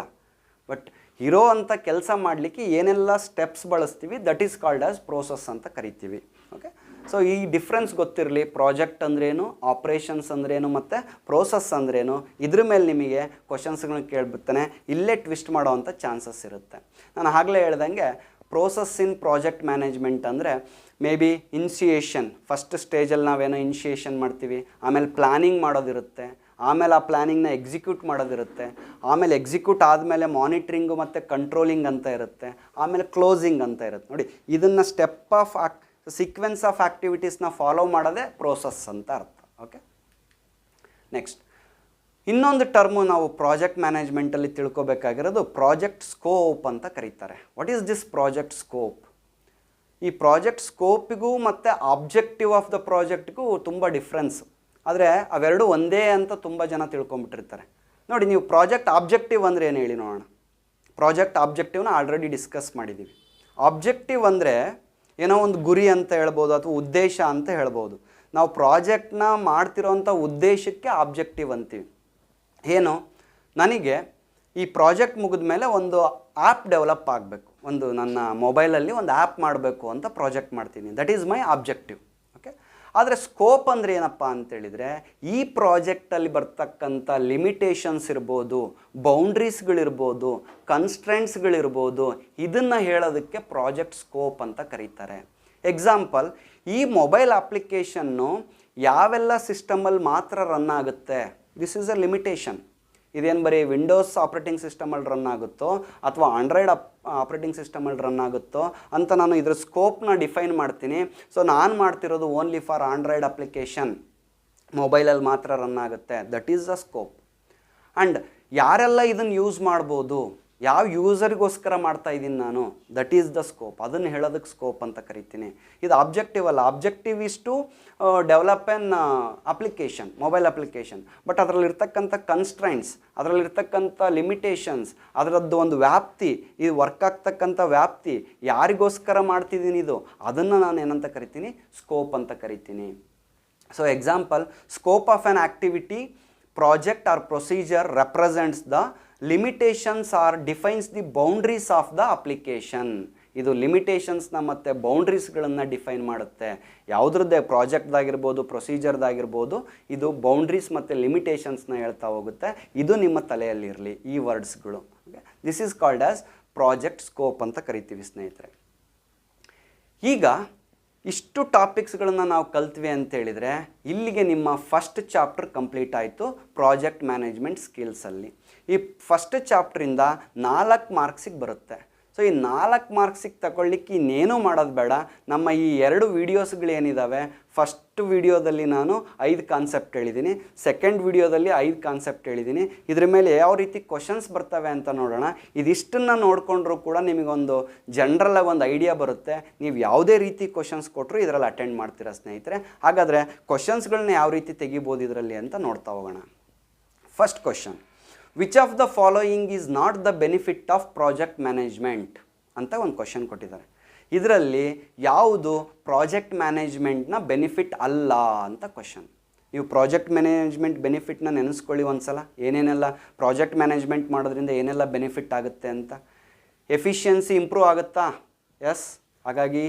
ಬಟ್ ಇರೋ ಅಂಥ ಕೆಲಸ ಮಾಡಲಿಕ್ಕೆ ಏನೆಲ್ಲ ಸ್ಟೆಪ್ಸ್ ಬಳಸ್ತೀವಿ, that is called as process ಅಂತ ಕರಿತೀವಿ. ಓಕೆ, ಸೊ ಈ ಡಿಫ್ರೆನ್ಸ್ ಗೊತ್ತಿರಲಿ. ಪ್ರಾಜೆಕ್ಟ್ ಅಂದ್ರೇನು, ಆಪ್ರೇಷನ್ಸ್ ಅಂದ್ರೇನು, ಮತ್ತು ಪ್ರೋಸೆಸ್ ಅಂದ್ರೇನು, ಇದ್ರ ಮೇಲೆ ನಿಮಗೆ ಕ್ವಶನ್ಸ್ಗಳನ್ನ ಕೇಳಿಬಿಡ್ತಾನೆ, ಇಲ್ಲೇ ಟ್ವಿಸ್ಟ್ ಮಾಡೋವಂಥ ಚಾನ್ಸಸ್ ಇರುತ್ತೆ. ನಾನು ಆಗಲೇ ಹೇಳ್ದಂಗೆ ಪ್ರೋಸೆಸ್ ಇನ್ ಪ್ರಾಜೆಕ್ಟ್ ಮ್ಯಾನೇಜ್ಮೆಂಟ್ ಅಂದರೆ ಮೇ ಬಿ ಇನಿಷಿಯೇಷನ್, ಫಸ್ಟ್ ಸ್ಟೇಜಲ್ಲಿ ನಾವೇನೋ ಇನಿಷಿಯೇಷನ್ ಮಾಡ್ತೀವಿ, ಆಮೇಲೆ ಪ್ಲ್ಯಾನಿಂಗ್ ಮಾಡೋದಿರುತ್ತೆ, ಆಮೇಲೆ ಆ ಪ್ಲ್ಯಾನಿಂಗ್ನ ಎಕ್ಸಿಕ್ಯೂಟ್ ಮಾಡೋದಿರುತ್ತೆ, ಆಮೇಲೆ ಎಕ್ಸಿಕ್ಯೂಟ್ ಆದಮೇಲೆ ಮಾನಿಟ್ರಿಂಗು ಮತ್ತು ಕಂಟ್ರೋಲಿಂಗ್ ಅಂತ ಇರುತ್ತೆ, ಆಮೇಲೆ ಕ್ಲೋಸಿಂಗ್ ಅಂತ ಇರುತ್ತೆ. ನೋಡಿ, ಇದನ್ನು ಸ್ಟೆಪ್ ಆಫ್ ಸೀಕ್ವೆನ್ಸ್ ಆಫ್ ಆ್ಯಕ್ಟಿವಿಟೀಸ್ನ ಫಾಲೋ ಮಾಡೋದೇ ಪ್ರೋಸೆಸ್ ಅಂತ ಅರ್ಥ. ಓಕೆ, ನೆಕ್ಸ್ಟ್ ಇನ್ನೊಂದು ಟರ್ಮು ನಾವು ಪ್ರಾಜೆಕ್ಟ್ ಮ್ಯಾನೇಜ್ಮೆಂಟಲ್ಲಿ ತಿಳ್ಕೊಬೇಕಾಗಿರೋದು ಪ್ರಾಜೆಕ್ಟ್ ಸ್ಕೋಪ್ ಅಂತ ಕರೀತಾರೆ. What is this project scope? ಈ ಪ್ರಾಜೆಕ್ಟ್ ಸ್ಕೋಪಿಗೂ ಮತ್ತು ಆಬ್ಜೆಕ್ಟಿವ್ ಆಫ್ ದ ಪ್ರಾಜೆಕ್ಟ್ಗೂ ತುಂಬ ಡಿಫ್ರೆನ್ಸ್. ಆದರೆ ಅವೆರಡು ಒಂದೇ ಅಂತ ತುಂಬ ಜನ ತಿಳ್ಕೊಂಬಿಟ್ಟಿರ್ತಾರೆ. ನೋಡಿ, ನೀವು ಪ್ರಾಜೆಕ್ಟ್ ಆಬ್ಜೆಕ್ಟಿವ್ ಅಂದರೆ ಏನು ಹೇಳಿ ನೋಡೋಣ. ಪ್ರಾಜೆಕ್ಟ್ ಆಬ್ಜೆಕ್ಟಿವ್ನ ಆಲ್ರೆಡಿ ಡಿಸ್ಕಸ್ ಮಾಡಿದ್ದೀವಿ. ಆಬ್ಜೆಕ್ಟಿವ್ ಅಂದರೆ ಏನೋ ಒಂದು ಗುರಿ ಅಂತ ಹೇಳ್ಬೋದು, ಅಥವಾ ಉದ್ದೇಶ ಅಂತ ಹೇಳ್ಬೋದು. ನಾವು ಪ್ರಾಜೆಕ್ಟ್ನ ಮಾಡ್ತಿರೋಂಥ ಉದ್ದೇಶಕ್ಕೆ ಆಬ್ಜೆಕ್ಟಿವ್ ಅಂತೀವಿ. ಏನು, ನನಗೆ ಈ ಪ್ರಾಜೆಕ್ಟ್ ಮುಗಿದ ಮೇಲೆ ಒಂದು ಆ್ಯಪ್ ಡೆವಲಪ್ ಆಗಬೇಕು, ಒಂದು ನನ್ನ ಮೊಬೈಲಲ್ಲಿ ಒಂದು ಆ್ಯಪ್ ಮಾಡಬೇಕು ಅಂತ ಪ್ರಾಜೆಕ್ಟ್ ಮಾಡ್ತೀನಿ, that is my objective. Okay, ಆದರೆ ಸ್ಕೋಪ್ ಅಂದರೆ ಏನಪ್ಪ ಅಂತೇಳಿದರೆ ಈ ಪ್ರಾಜೆಕ್ಟಲ್ಲಿ ಬರ್ತಕ್ಕಂಥ ಲಿಮಿಟೇಷನ್ಸ್ ಇರ್ಬೋದು, ಬೌಂಡ್ರೀಸ್ಗಳಿರ್ಬೋದು, ಕನ್ಸ್ಟ್ರೆಂಟ್ಸ್ಗಳಿರ್ಬೋದು, ಇದನ್ನು ಹೇಳೋದಕ್ಕೆ ಪ್ರಾಜೆಕ್ಟ್ ಸ್ಕೋಪ್ ಅಂತ ಕರೀತಾರೆ. ಎಕ್ಸಾಂಪಲ್, ಈ ಮೊಬೈಲ್ ಅಪ್ಲಿಕೇಶನ್ನು ಯಾವೆಲ್ಲ ಸಿಸ್ಟಮಲ್ಲಿ ಮಾತ್ರ ರನ್ ಆಗುತ್ತೆ, ದಿಸ್ ಈಸ್ ಅ ಲಿಮಿಟೇಷನ್. ಇದೇನು ಬರೀ ವಿಂಡೋಸ್ ಆಪ್ರೇಟಿಂಗ್ ಸಿಸ್ಟಮಲ್ಲಿ ರನ್ ಆಗುತ್ತೋ ಅಥವಾ ಆಂಡ್ರಾಯ್ಡ್ ಆಪ್ರೇಟಿಂಗ್ ಸಿಸ್ಟಮಲ್ಲಿ ರನ್ ಆಗುತ್ತೋ ಅಂತ ನಾನು ಇದ್ರ ಸ್ಕೋಪ್ನ ಡಿಫೈನ್ ಮಾಡ್ತೀನಿ. ಸೊ ನಾನು ಮಾಡ್ತಿರೋದು ಓನ್ಲಿ ಫಾರ್ ಆಂಡ್ರಾಯ್ಡ್ ಅಪ್ಲಿಕೇಶನ್, ಮೊಬೈಲಲ್ಲಿ ಮಾತ್ರ ರನ್ ಆಗುತ್ತೆ, that is the scope. And ಯಾರೆಲ್ಲ ಇದನ್ನು ಯೂಸ್ ಮಾಡ್ಬೋದು, ಯಾವ ಯೂಸರಿಗೋಸ್ಕರ ಮಾಡ್ತಾ ಇದ್ದೀನಿ ನಾನು, ದಟ್ ಈಸ್ ದ ಸ್ಕೋಪ್. ಅದನ್ನು ಹೇಳೋದಕ್ಕೆ ಸ್ಕೋಪ್ ಅಂತ ಕರಿತೀನಿ. ಇದು ಆಬ್ಜೆಕ್ಟಿವ್ ಅಲ್ಲ. Objective is to develop an application, mobile application. But ಅದರಲ್ಲಿರ್ತಕ್ಕಂಥ ಕನ್ಸ್ಟ್ರೈಂಟ್ಸ್, ಅದರಲ್ಲಿರ್ತಕ್ಕಂಥ ಲಿಮಿಟೇಷನ್ಸ್, ಅದರದ್ದು ಒಂದು ವ್ಯಾಪ್ತಿ, ಇದು ವರ್ಕ್ ಆಗ್ತಕ್ಕಂಥ ವ್ಯಾಪ್ತಿ, ಯಾರಿಗೋಸ್ಕರ ಮಾಡ್ತಿದ್ದೀನಿ ಇದು, ಅದನ್ನು ನಾನು ಏನಂತ ಕರಿತೀನಿ, ಸ್ಕೋಪ್ ಅಂತ ಕರಿತೀನಿ. So example, scope of an activity, project or procedure represents the limitations or defines the boundaries of the application. ಇದು ಲಿಮಿಟೇಷನ್ಸ್ನ ಮತ್ತು ಬೌಂಡ್ರೀಸ್ಗಳನ್ನು ಡಿಫೈನ್ ಮಾಡುತ್ತೆ. ಯಾವುದ್ರದ್ದೇ ಪ್ರಾಜೆಕ್ಟ್ದಾಗಿರ್ಬೋದು, ಪ್ರೊಸೀಜರ್ದಾಗಿರ್ಬೋದು, ಇದು ಬೌಂಡ್ರೀಸ್ ಮತ್ತು ಲಿಮಿಟೇಷನ್ಸ್ನ ಹೇಳ್ತಾ ಹೋಗುತ್ತೆ. ಇದು ನಿಮ್ಮ ತಲೆಯಲ್ಲಿರಲಿ ಈ ವರ್ಡ್ಸ್ಗಳು. This is called as project scope ಅಂತ ಕರಿತೀವಿ ಸ್ನೇಹಿತರೆ. ಈಗ ಇಷ್ಟು ಟಾಪಿಕ್ಸ್ಗಳನ್ನು ನಾವು ಕಲ್ತ್ವಿ ಅಂತೇಳಿದರೆ ಇಲ್ಲಿಗೆ ನಿಮ್ಮ ಫಸ್ಟ್ ಚಾಪ್ಟರ್ ಕಂಪ್ಲೀಟ್ ಆಯಿತು ಪ್ರಾಜೆಕ್ಟ್ ಮ್ಯಾನೇಜ್ಮೆಂಟ್ ಸ್ಕಿಲ್ಸಲ್ಲಿ. ಈ ಫಸ್ಟ್ ಚಾಪ್ಟ್ರಿಂದ 4 ಮಾರ್ಕ್ಸಿಗೆ ಬರುತ್ತೆ. ಸೊ ಈ 4 ಮಾರ್ಕ್ಸಿಗೆ ತಗೊಳ್ಳಿಕ್ಕೆ ಇನ್ನೇನೂ ಮಾಡೋದು ಬೇಡ. ನಮ್ಮ ಈ 2 ವೀಡಿಯೋಸ್ಗಳೇನಿದ್ದಾವೆ, ಫಸ್ಟ್ ವಿಡಿಯೋದಲ್ಲಿ ನಾನು 5 ಕಾನ್ಸೆಪ್ಟ್ ಹೇಳಿದ್ದೀನಿ, ಸೆಕೆಂಡ್ ವಿಡಿಯೋದಲ್ಲಿ 5 ಕಾನ್ಸೆಪ್ಟ್ ಹೇಳಿದ್ದೀನಿ. ಇದ್ರ ಮೇಲೆ ಯಾವ ರೀತಿ ಕ್ವಶನ್ಸ್ ಬರ್ತವೆ ಅಂತ ನೋಡೋಣ. ಇದಿಷ್ಟನ್ನು ನೋಡಿಕೊಂಡ್ರೂ ಕೂಡ ನಿಮಗೊಂದು ಜನರಲ್ಲಾಗಿ ಒಂದು ಐಡಿಯಾ ಬರುತ್ತೆ. ನೀವು ಯಾವುದೇ ರೀತಿ ಕ್ವಶನ್ಸ್ ಕೊಟ್ಟರು ಇದರಲ್ಲಿ ಅಟೆಂಡ್ ಮಾಡ್ತೀರಾ ಸ್ನೇಹಿತರೆ. ಹಾಗಾದರೆ ಕ್ವಶನ್ಸ್ಗಳನ್ನ ಯಾವ ರೀತಿ ತೆಗಿಬೋದು ಇದರಲ್ಲಿ ಅಂತ ನೋಡ್ತಾ ಹೋಗೋಣ. First question, which of the following is not the benefit of project management ಅಂತ ಒಂದು ಕ್ವಶನ್ ಕೊಟ್ಟಿದ್ದಾರೆ. ಇದರಲ್ಲಿ ಯಾವುದು ಪ್ರಾಜೆಕ್ಟ್ ಮ್ಯಾನೇಜ್ಮೆಂಟ್ನ ಬೆನಿಫಿಟ್ ಅಲ್ಲ ಅಂತ ಕ್ವಶನ್. ನೀವು ಪ್ರಾಜೆಕ್ಟ್ ಮ್ಯಾನೇಜ್ಮೆಂಟ್ ಬೆನಿಫಿಟ್ನ ನೆನೆಸ್ಕೊಳ್ಳಿ ಒಂದು ಸಲ. ಏನೇನೆಲ್ಲ ಪ್ರಾಜೆಕ್ಟ್ ಮ್ಯಾನೇಜ್ಮೆಂಟ್ ಮಾಡೋದ್ರಿಂದ ಏನೆಲ್ಲ ಬೆನಿಫಿಟ್ ಆಗುತ್ತೆ ಅಂತ. ಎಫಿಷಿಯನ್ಸಿ ಇಂಪ್ರೂವ್ ಆಗುತ್ತಾ? ಎಸ್, ಹಾಗಾಗಿ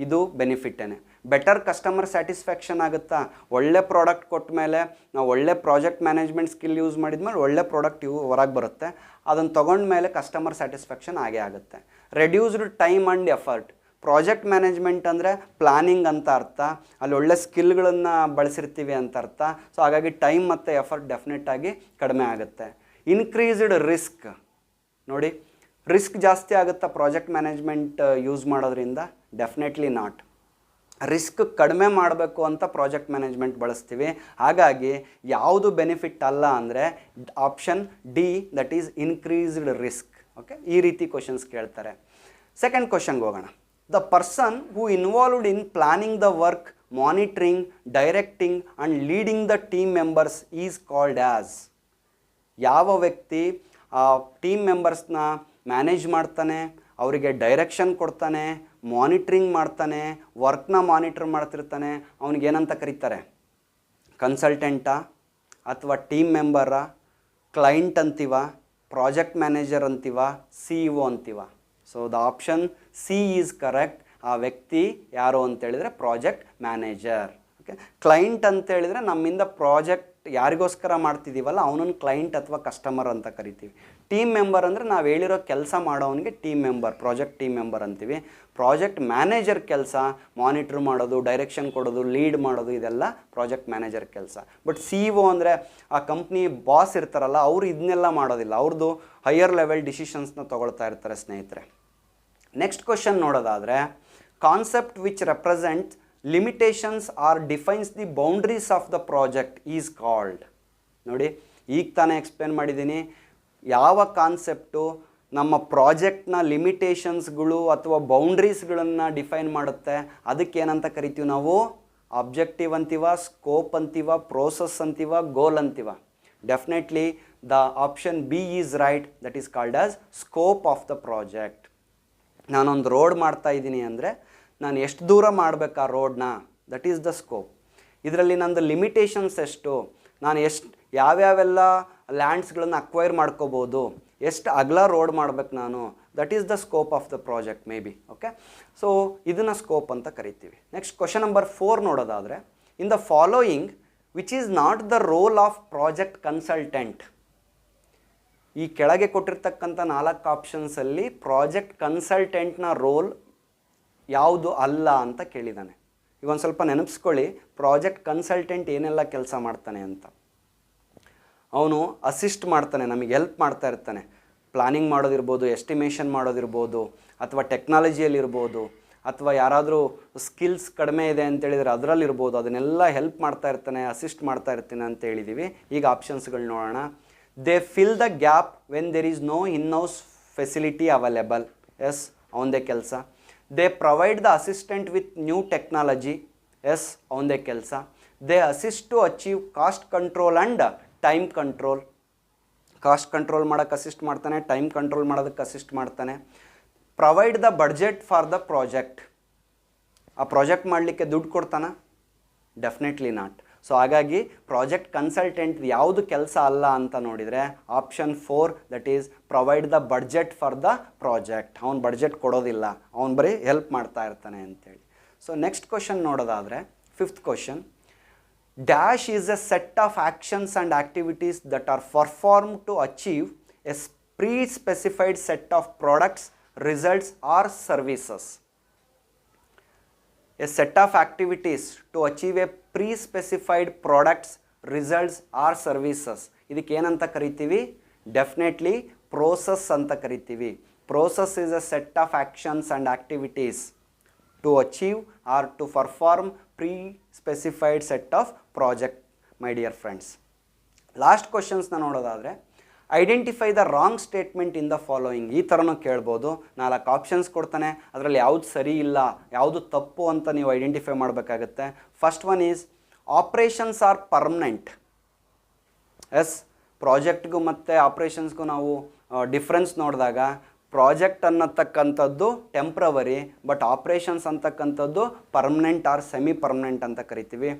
ಇದು ಬೆನಿಫಿಟ್ಟೇನೆ. ಬೆಟರ್ ಕಸ್ಟಮರ್ ಸ್ಯಾಟಿಸ್ಫ್ಯಾಕ್ಷನ್ ಆಗುತ್ತಾ? ಒಳ್ಳೆ ಪ್ರಾಡಕ್ಟ್ ಕೊಟ್ಟ ಮೇಲೆ ನಾವು ಒಳ್ಳೆ ಪ್ರಾಜೆಕ್ಟ್ ಮ್ಯಾನೇಜ್ಮೆಂಟ್ ಸ್ಕಿಲ್ ಯೂಸ್ ಮಾಡಿದ್ಮೇಲೆ ಒಳ್ಳೆ ಪ್ರಾಡಕ್ಟ್ ಹೊರಗೆ ಬರುತ್ತೆ. ಅದನ್ನು ತೊಗೊಂಡ್ಮೇಲೆ ಕಸ್ಟಮರ್ ಸ್ಯಾಟಿಸ್ಫ್ಯಾಕ್ಷನ್ ಆಗೇ ಆಗುತ್ತೆ. Reduced time and effort. Project management ಅಂದರೆ ಪ್ಲ್ಯಾನಿಂಗ್ ಅಂತ ಅರ್ಥ, ಅಲ್ಲಿ ಒಳ್ಳೆ ಸ್ಕಿಲ್ಗಳನ್ನು ಬಳಸಿರ್ತೀವಿ ಅಂತ ಅರ್ಥ. ಸೊ ಹಾಗಾಗಿ ಟೈಮ್ ಮತ್ತು ಎಫರ್ಟ್ ಡೆಫಿನೆಟ್ಟಾಗಿ ಕಡಿಮೆ ಆಗುತ್ತೆ. Increased risk. ನೋಡಿ, ರಿಸ್ಕ್ ಜಾಸ್ತಿ ಆಗುತ್ತಾ ಪ್ರಾಜೆಕ್ಟ್ ಮ್ಯಾನೇಜ್ಮೆಂಟ್ ಯೂಸ್ ಮಾಡೋದ್ರಿಂದ? Definitely not. ರಿಸ್ಕ್ ಕಡಿಮೆ ಮಾಡಬೇಕು ಅಂತ ಪ್ರಾಜೆಕ್ಟ್ ಮ್ಯಾನೇಜ್ಮೆಂಟ್ ಬಳಸ್ತೀವಿ. ಹಾಗಾಗಿ ಯಾವುದು ಬೆನಿಫಿಟ್ ಅಲ್ಲ ಅಂದರೆ option D, that is increased risk. Okay, ಈ ರೀತಿ ಕ್ವಶನ್ಸ್ ಕೇಳ್ತಾರೆ. ಸೆಕೆಂಡ್ ಕ್ವಶನ್ಗೆ ಹೋಗೋಣ. The person who involved in planning the work, monitoring, directing and leading the team members is called as. ಯಾವ ವ್ಯಕ್ತಿ ಆ ಟೀಮ್ ಮೆಂಬರ್ಸ್ನ ಮ್ಯಾನೇಜ್ ಮಾಡ್ತಾನೆ, ಅವರಿಗೆ ಡೈರೆಕ್ಷನ್ ಕೊಡ್ತಾನೆ, ಮಾನಿಟ್ರಿಂಗ್ ಮಾಡ್ತಾನೆ, ವರ್ಕ್ನ ಮಾನಿಟ್ರ್ ಮಾಡ್ತಿರ್ತಾನೆ, ಅವನಿಗೇನಂತ ಕರೀತಾರೆ? ಕನ್ಸಲ್ಟೆಂಟಾ ಅಥವಾ ಟೀಮ್ ಮೆಂಬರಾ, ಕ್ಲೈಂಟ್ ಅಂತೀವ, ಪ್ರಾಜೆಕ್ಟ್ ಮ್ಯಾನೇಜರ್ ಅಂತೀವ, CEO ಅಂತೀವ? So the option C is correct. ಆ ವ್ಯಕ್ತಿ ಯಾರು ಅಂತೇಳಿದರೆ ಪ್ರಾಜೆಕ್ಟ್ ಮ್ಯಾನೇಜರ್. ಓಕೆ, ಕ್ಲೈಂಟ್ ಅಂತೇಳಿದರೆ ನಮ್ಮಿಂದ ಪ್ರಾಜೆಕ್ಟ್ ಯಾರಿಗೋಸ್ಕರ ಮಾಡ್ತಿದ್ದೀವಲ್ಲ ಅವನನ್ನು ಕ್ಲೈಂಟ್ ಅಥವಾ ಕಸ್ಟಮರ್ ಅಂತ ಕರಿತೀವಿ. ಟೀಮ್ ಮೆಂಬರ್ ಅಂದರೆ ನಾವು ಹೇಳಿರೋ ಕೆಲಸ ಮಾಡೋವನಿಗೆ team member, project team member ಅಂತೀವಿ. ಪ್ರಾಜೆಕ್ಟ್ ಮ್ಯಾನೇಜರ್ ಕೆಲಸ ಮಾನಿಟ್ರ್ ಮಾಡೋದು, ಡೈರೆಕ್ಷನ್ ಕೊಡೋದು, ಲೀಡ್ ಮಾಡೋದು, ಇದೆಲ್ಲ ಪ್ರಾಜೆಕ್ಟ್ ಮ್ಯಾನೇಜರ್ ಕೆಲಸ. ಬಟ್ CEO ಅಂದರೆ ಆ ಕಂಪ್ನಿ ಬಾಸ್ ಇರ್ತಾರಲ್ಲ, ಅವರು ಇದನ್ನೆಲ್ಲ ಮಾಡೋದಿಲ್ಲ. ಅವ್ರದ್ದು ಹೈಯರ್ ಲೆವೆಲ್ ಡಿಸಿಷನ್ಸ್ನ ತೊಗೊಳ್ತಾ ಇರ್ತಾರೆ ಸ್ನೇಹಿತರೆ. ನೆಕ್ಸ್ಟ್ ಕ್ವಶನ್ ನೋಡೋದಾದರೆ, concept which represent limitations or defines the boundaries of the project is called. ನೋಡಿ, ಈಗ ತಾನೇ ಎಕ್ಸ್ಪ್ಲೇನ್ ಮಾಡಿದ್ದೀನಿ. ಯಾವ ಕಾನ್ಸೆಪ್ಟು ನಮ್ಮ ಪ್ರಾಜೆಕ್ಟ್ನ ಲಿಮಿಟೇಷನ್ಸ್ಗಳು ಅಥವಾ ಬೌಂಡ್ರೀಸ್ಗಳನ್ನು ಡಿಫೈನ್ ಮಾಡುತ್ತೆ, ಅದಕ್ಕೇನಂತ ಕರಿತೀವಿ ನಾವು? ಆಬ್ಜೆಕ್ಟಿವ್ ಅಂತೀವ, ಸ್ಕೋಪ್ ಅಂತೀವ, ಪ್ರೋಸೆಸ್ ಅಂತೀವ, ಗೋಲ್ ಅಂತೀವ? Definitely the option B is right. That is called as scope of the project. ನಾನೊಂದು ರೋಡ್ ಮಾಡ್ತಾ ಇದ್ದೀನಿ ಅಂದರೆ ನಾನು ಎಷ್ಟು ದೂರ ಮಾಡಬೇಕು ಆ ರೋಡ್ನ, ದಟ್ ಈಸ್ ದ ಸ್ಕೋಪ್. ಇದರಲ್ಲಿ ನಂದು ಲಿಮಿಟೇಷನ್ಸ್ ಎಷ್ಟು, ನಾನು ಯಾವ್ಯಾವೆಲ್ಲ ಲ್ಯಾಂಡ್ಸ್ಗಳನ್ನು ಅಕ್ವೈರ್ ಮಾಡ್ಕೋಬೋದು, ಎಷ್ಟು ಅಗಲ ರೋಡ್ ಮಾಡಬೇಕು ನಾನು, that is the scope of the project may be. Okay, so ಇದನ್ನು ಸ್ಕೋಪ್ ಅಂತ ಕರಿತೀವಿ. ನೆಕ್ಸ್ಟ್ ಕ್ವಶನ್ ನಂಬರ್ 4 ನೋಡೋದಾದರೆ, in the following which is not the role of project consultant. ಈ ಕೆಳಗೆ ಕೊಟ್ಟಿರ್ತಕ್ಕಂಥ 4 ಆಪ್ಷನ್ಸಲ್ಲಿ ಪ್ರಾಜೆಕ್ಟ್ ಕನ್ಸಲ್ಟೆಂಟ್ನ ರೋಲ್ ಯಾವುದು ಅಲ್ಲ ಅಂತ ಕೇಳಿದ್ದಾನೆ. ಈಗ ಒಂದು ಸ್ವಲ್ಪ ನೆನಪಿಸ್ಕೊಳ್ಳಿ, ಪ್ರಾಜೆಕ್ಟ್ ಕನ್ಸಲ್ಟೆಂಟ್ ಏನೆಲ್ಲ ಕೆಲಸ ಮಾಡ್ತಾನೆ ಅಂತ. ಅವನು ಅಸಿಸ್ಟ್ ಮಾಡ್ತಾನೆ, ನಮಗೆ ಹೆಲ್ಪ್ ಮಾಡ್ತಾ ಇರ್ತಾನೆ. ಪ್ಲಾನಿಂಗ್ ಮಾಡೋದಿರ್ಬೋದು, ಎಸ್ಟಿಮೇಷನ್ ಮಾಡೋದಿರ್ಬೋದು, ಅಥವಾ ಟೆಕ್ನಾಲಜಿಯಲ್ಲಿರ್ಬೋದು, ಅಥವಾ ಯಾರಾದರೂ ಸ್ಕಿಲ್ಸ್ ಕಡಿಮೆ ಇದೆ ಅಂತೇಳಿದರೆ ಅದರಲ್ಲಿರ್ಬೋದು. ಅದನ್ನೆಲ್ಲ ಹೆಲ್ಪ್ ಮಾಡ್ತಾ ಇರ್ತಾನೆ, ಅಸಿಸ್ಟ್ ಮಾಡ್ತಾ ಇರ್ತಾನೆ ಅಂತ ಹೇಳಿದ್ದೀವಿ. ಈಗ ಆಪ್ಷನ್ಸ್ಗಳು ನೋಡೋಣ. They fill the gap when there is no in-house facility available. Yes, ಅವನದೇ ಕೆಲಸ. They provide the assistant with new technology. Yes, ಅವನದೇ ಕೆಲಸ. They assist to achieve cost control and time control. Cost control ಮಾಡೋಕ್ಕೆ assist ಮಾಡ್ತಾನೆ, time control ಮಾಡೋದಕ್ಕೆ assist ಮಾಡ್ತಾನೆ. Provide the budget for the project. ಆ project ಮಾಡಲಿಕ್ಕೆ ದುಡ್ಡು ಕೊಡ್ತಾನ? Definitely not. ಸೊ ಹಾಗಾಗಿ ಪ್ರಾಜೆಕ್ಟ್ ಕನ್ಸಲ್ಟೆಂಟ್ ಯಾವುದು ಕೆಲಸ ಅಲ್ಲ ಅಂತ ನೋಡಿದರೆ option 4, that is provide the budget for the project. ಅವ್ನು ಬಡ್ಜೆಟ್ ಕೊಡೋದಿಲ್ಲ, ಅವ್ನು ಬರೀ ಹೆಲ್ಪ್ ಮಾಡ್ತಾ ಇರ್ತಾನೆ ಅಂತೇಳಿ. ಸೊ ನೆಕ್ಸ್ಟ್ ಕ್ವಶನ್ ನೋಡೋದಾದರೆ 5th question, dash is a set of actions and activities that are perform to achieve a pre-specified set of products, results or services. A set of activities to achieve a pre specified products results or services. ಇದಕ್ಕೆ ಏನಂತ ಕರಿತೀವಿ? Definitely process ಅಂತ ಕರಿತೀವಿ. Process is a set of actions and activities to achieve or to perform pre specified set of project my dear friends. Last ಕ್ವಶನ್ಸ್ನ ನೋಡೋದಾದರೆ identify the wrong statement in the following. ಈ ಥರನೂ ಕೇಳ್ಬೋದು. 4 options ಕೊಡ್ತಾನೆ, ಅದರಲ್ಲಿ ಯಾವುದು ಸರಿ ಇಲ್ಲ ಯಾವುದು ತಪ್ಪು ಅಂತ ನೀವು ಐಡೆಂಟಿಫೈ ಮಾಡಬೇಕಾಗತ್ತೆ. First one is operations or permanent. Yes, ಪ್ರಾಜೆಕ್ಟ್ಗೂ ಮತ್ತು ಆಪ್ರೇಷನ್ಸ್ಗೂ ನಾವು ಡಿಫ್ರೆನ್ಸ್ ನೋಡಿದಾಗ ಪ್ರಾಜೆಕ್ಟ್ ಅನ್ನತಕ್ಕಂಥದ್ದು ಟೆಂಪ್ರವರಿ, ಬಟ್ ಆಪ್ರೇಷನ್ಸ್ ಅಂತಕ್ಕಂಥದ್ದು ಪರ್ಮನೆಂಟ್ ಆರ್ ಸೆಮಿ ಪರ್ಮನೆಂಟ್ ಅಂತ ಕರಿತೀವಿ.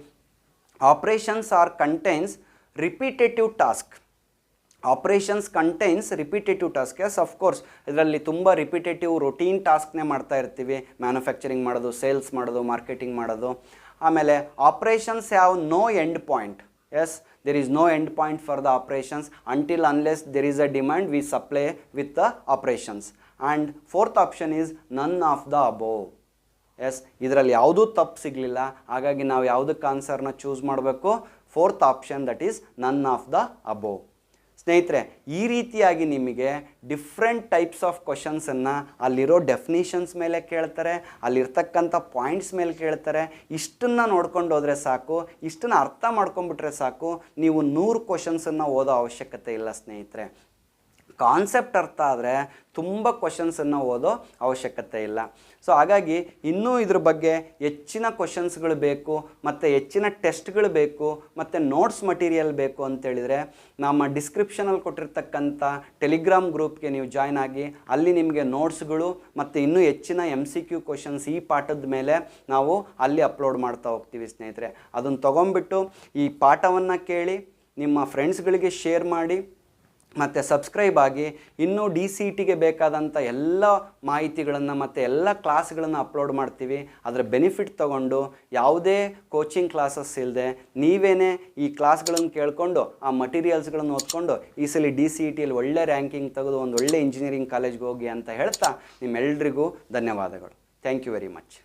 Operations are contains repetitive task. Operations contains repetitive task. Yes, of course ಇದರಲ್ಲಿ ತುಂಬ ರಿಪಿಟೇಟಿವ್ ರೊಟೀನ್ ಟಾಸ್ಕ್ನೇ ಮಾಡ್ತಾ ಇರ್ತೀವಿ. ಮ್ಯಾನುಫ್ಯಾಕ್ಚರಿಂಗ್ ಮಾಡೋದು, ಸೇಲ್ಸ್ ಮಾಡೋದು, ಮಾರ್ಕೆಟಿಂಗ್ ಮಾಡೋದು. ಆಮೇಲೆ operations have no end point. Yes, there is no end point for the operations until unless there is a demand we supply with the operations. And fourth option is none of the above. Yes, ಇದರಲ್ಲಿ ಯಾವುದೂ ತಪ್ಪು ಸಿಗಲಿಲ್ಲ, ಹಾಗಾಗಿ ನಾವು ಯಾವುದಕ್ಕೆ ಆನ್ಸರ್ನ choose ಮಾಡಬೇಕು? Fourth option, that is none of the above. ಸ್ನೇಹಿತರೆ, ಈ ರೀತಿಯಾಗಿ ನಿಮಗೆ ಡಿಫ್ರೆಂಟ್ ಟೈಪ್ಸ್ ಆಫ್ ಕ್ವಶನ್ಸನ್ನು ಅಲ್ಲಿರೋ ಡೆಫಿನಿಷನ್ಸ್ ಮೇಲೆ ಕೇಳ್ತಾರೆ, ಅಲ್ಲಿರ್ತಕ್ಕಂಥ ಪಾಯಿಂಟ್ಸ್ ಮೇಲೆ ಕೇಳ್ತಾರೆ. ಇಷ್ಟನ್ನು ನೋಡ್ಕೊಂಡು ಹೋದರೆ ಸಾಕು, ಇಷ್ಟನ್ನು ಅರ್ಥ ಮಾಡ್ಕೊಂಡ್ಬಿಟ್ರೆ ಸಾಕು, ನೀವು 100 ಕ್ವಶನ್ಸನ್ನು ಓದೋ ಅವಶ್ಯಕತೆ ಇಲ್ಲ ಸ್ನೇಹಿತರೆ. ಕಾನ್ಸೆಪ್ಟ್ ಅರ್ಥ ಆದರೆ ತುಂಬ ಕ್ವಶನ್ಸನ್ನು ಓದೋ ಅವಶ್ಯಕತೆ ಇಲ್ಲ. ಸೊ ಹಾಗಾಗಿ ಇನ್ನೂ ಇದ್ರ ಬಗ್ಗೆ ಹೆಚ್ಚಿನ ಕ್ವಶನ್ಸ್ಗಳು ಬೇಕು, ಮತ್ತು ಹೆಚ್ಚಿನ ಟೆಸ್ಟ್ಗಳು ಬೇಕು, ಮತ್ತು ನೋಟ್ಸ್ ಮಟೀರಿಯಲ್ ಬೇಕು ಅಂತೇಳಿದರೆ ನಮ್ಮ ಡಿಸ್ಕ್ರಿಪ್ಷನಲ್ಲಿ ಕೊಟ್ಟಿರ್ತಕ್ಕಂಥ ಟೆಲಿಗ್ರಾಮ್ ಗ್ರೂಪ್ಗೆ ನೀವು ಜಾಯ್ನ್ ಆಗಿ, ಅಲ್ಲಿ ನಿಮಗೆ ನೋಟ್ಸ್ಗಳು ಮತ್ತು ಇನ್ನೂ ಹೆಚ್ಚಿನ MCQ ಕ್ವಶನ್ಸ್ ಈ ಪಾಠದ ಮೇಲೆ ನಾವು ಅಲ್ಲಿ ಅಪ್ಲೋಡ್ ಮಾಡ್ತಾ ಹೋಗ್ತೀವಿ ಸ್ನೇಹಿತರೆ. ಅದನ್ನು ತೊಗೊಂಬಿಟ್ಟು ಈ ಪಾಠವನ್ನು ಕೇಳಿ ನಿಮ್ಮ ಫ್ರೆಂಡ್ಸ್ಗಳಿಗೆ ಶೇರ್ ಮಾಡಿ ಮತ್ತು ಸಬ್ಸ್ಕ್ರೈಬ್ ಆಗಿ. ಇನ್ನೂ DCETಗೆ ಬೇಕಾದಂಥ ಎಲ್ಲ ಮಾಹಿತಿಗಳನ್ನು ಮತ್ತು ಎಲ್ಲ ಕ್ಲಾಸ್ಗಳನ್ನು ಅಪ್ಲೋಡ್ ಮಾಡ್ತೀವಿ. ಅದರ ಬೆನಿಫಿಟ್ ತೊಗೊಂಡು ಯಾವುದೇ ಕೋಚಿಂಗ್ ಕ್ಲಾಸಸ್ ಇಲ್ಲದೆ ನೀವೇ ಈ ಕ್ಲಾಸ್ಗಳನ್ನು ಕೇಳಿಕೊಂಡು ಆ ಮಟೀರಿಯಲ್ಸ್ಗಳನ್ನು ಓದ್ಕೊಂಡು ಈ ಸಲ DCETಯಲ್ಲಿ ಒಳ್ಳೆ ರ್ಯಾಂಕಿಂಗ್ ತೆಗೆದು ಒಂದು ಒಳ್ಳೆ ಇಂಜಿನಿಯರಿಂಗ್ ಕಾಲೇಜ್ಗೆ ಹೋಗಿ ಅಂತ ಹೇಳ್ತಾ ನಿಮ್ಮೆಲ್ಲರಿಗೂ ಧನ್ಯವಾದಗಳು. Thank you very much.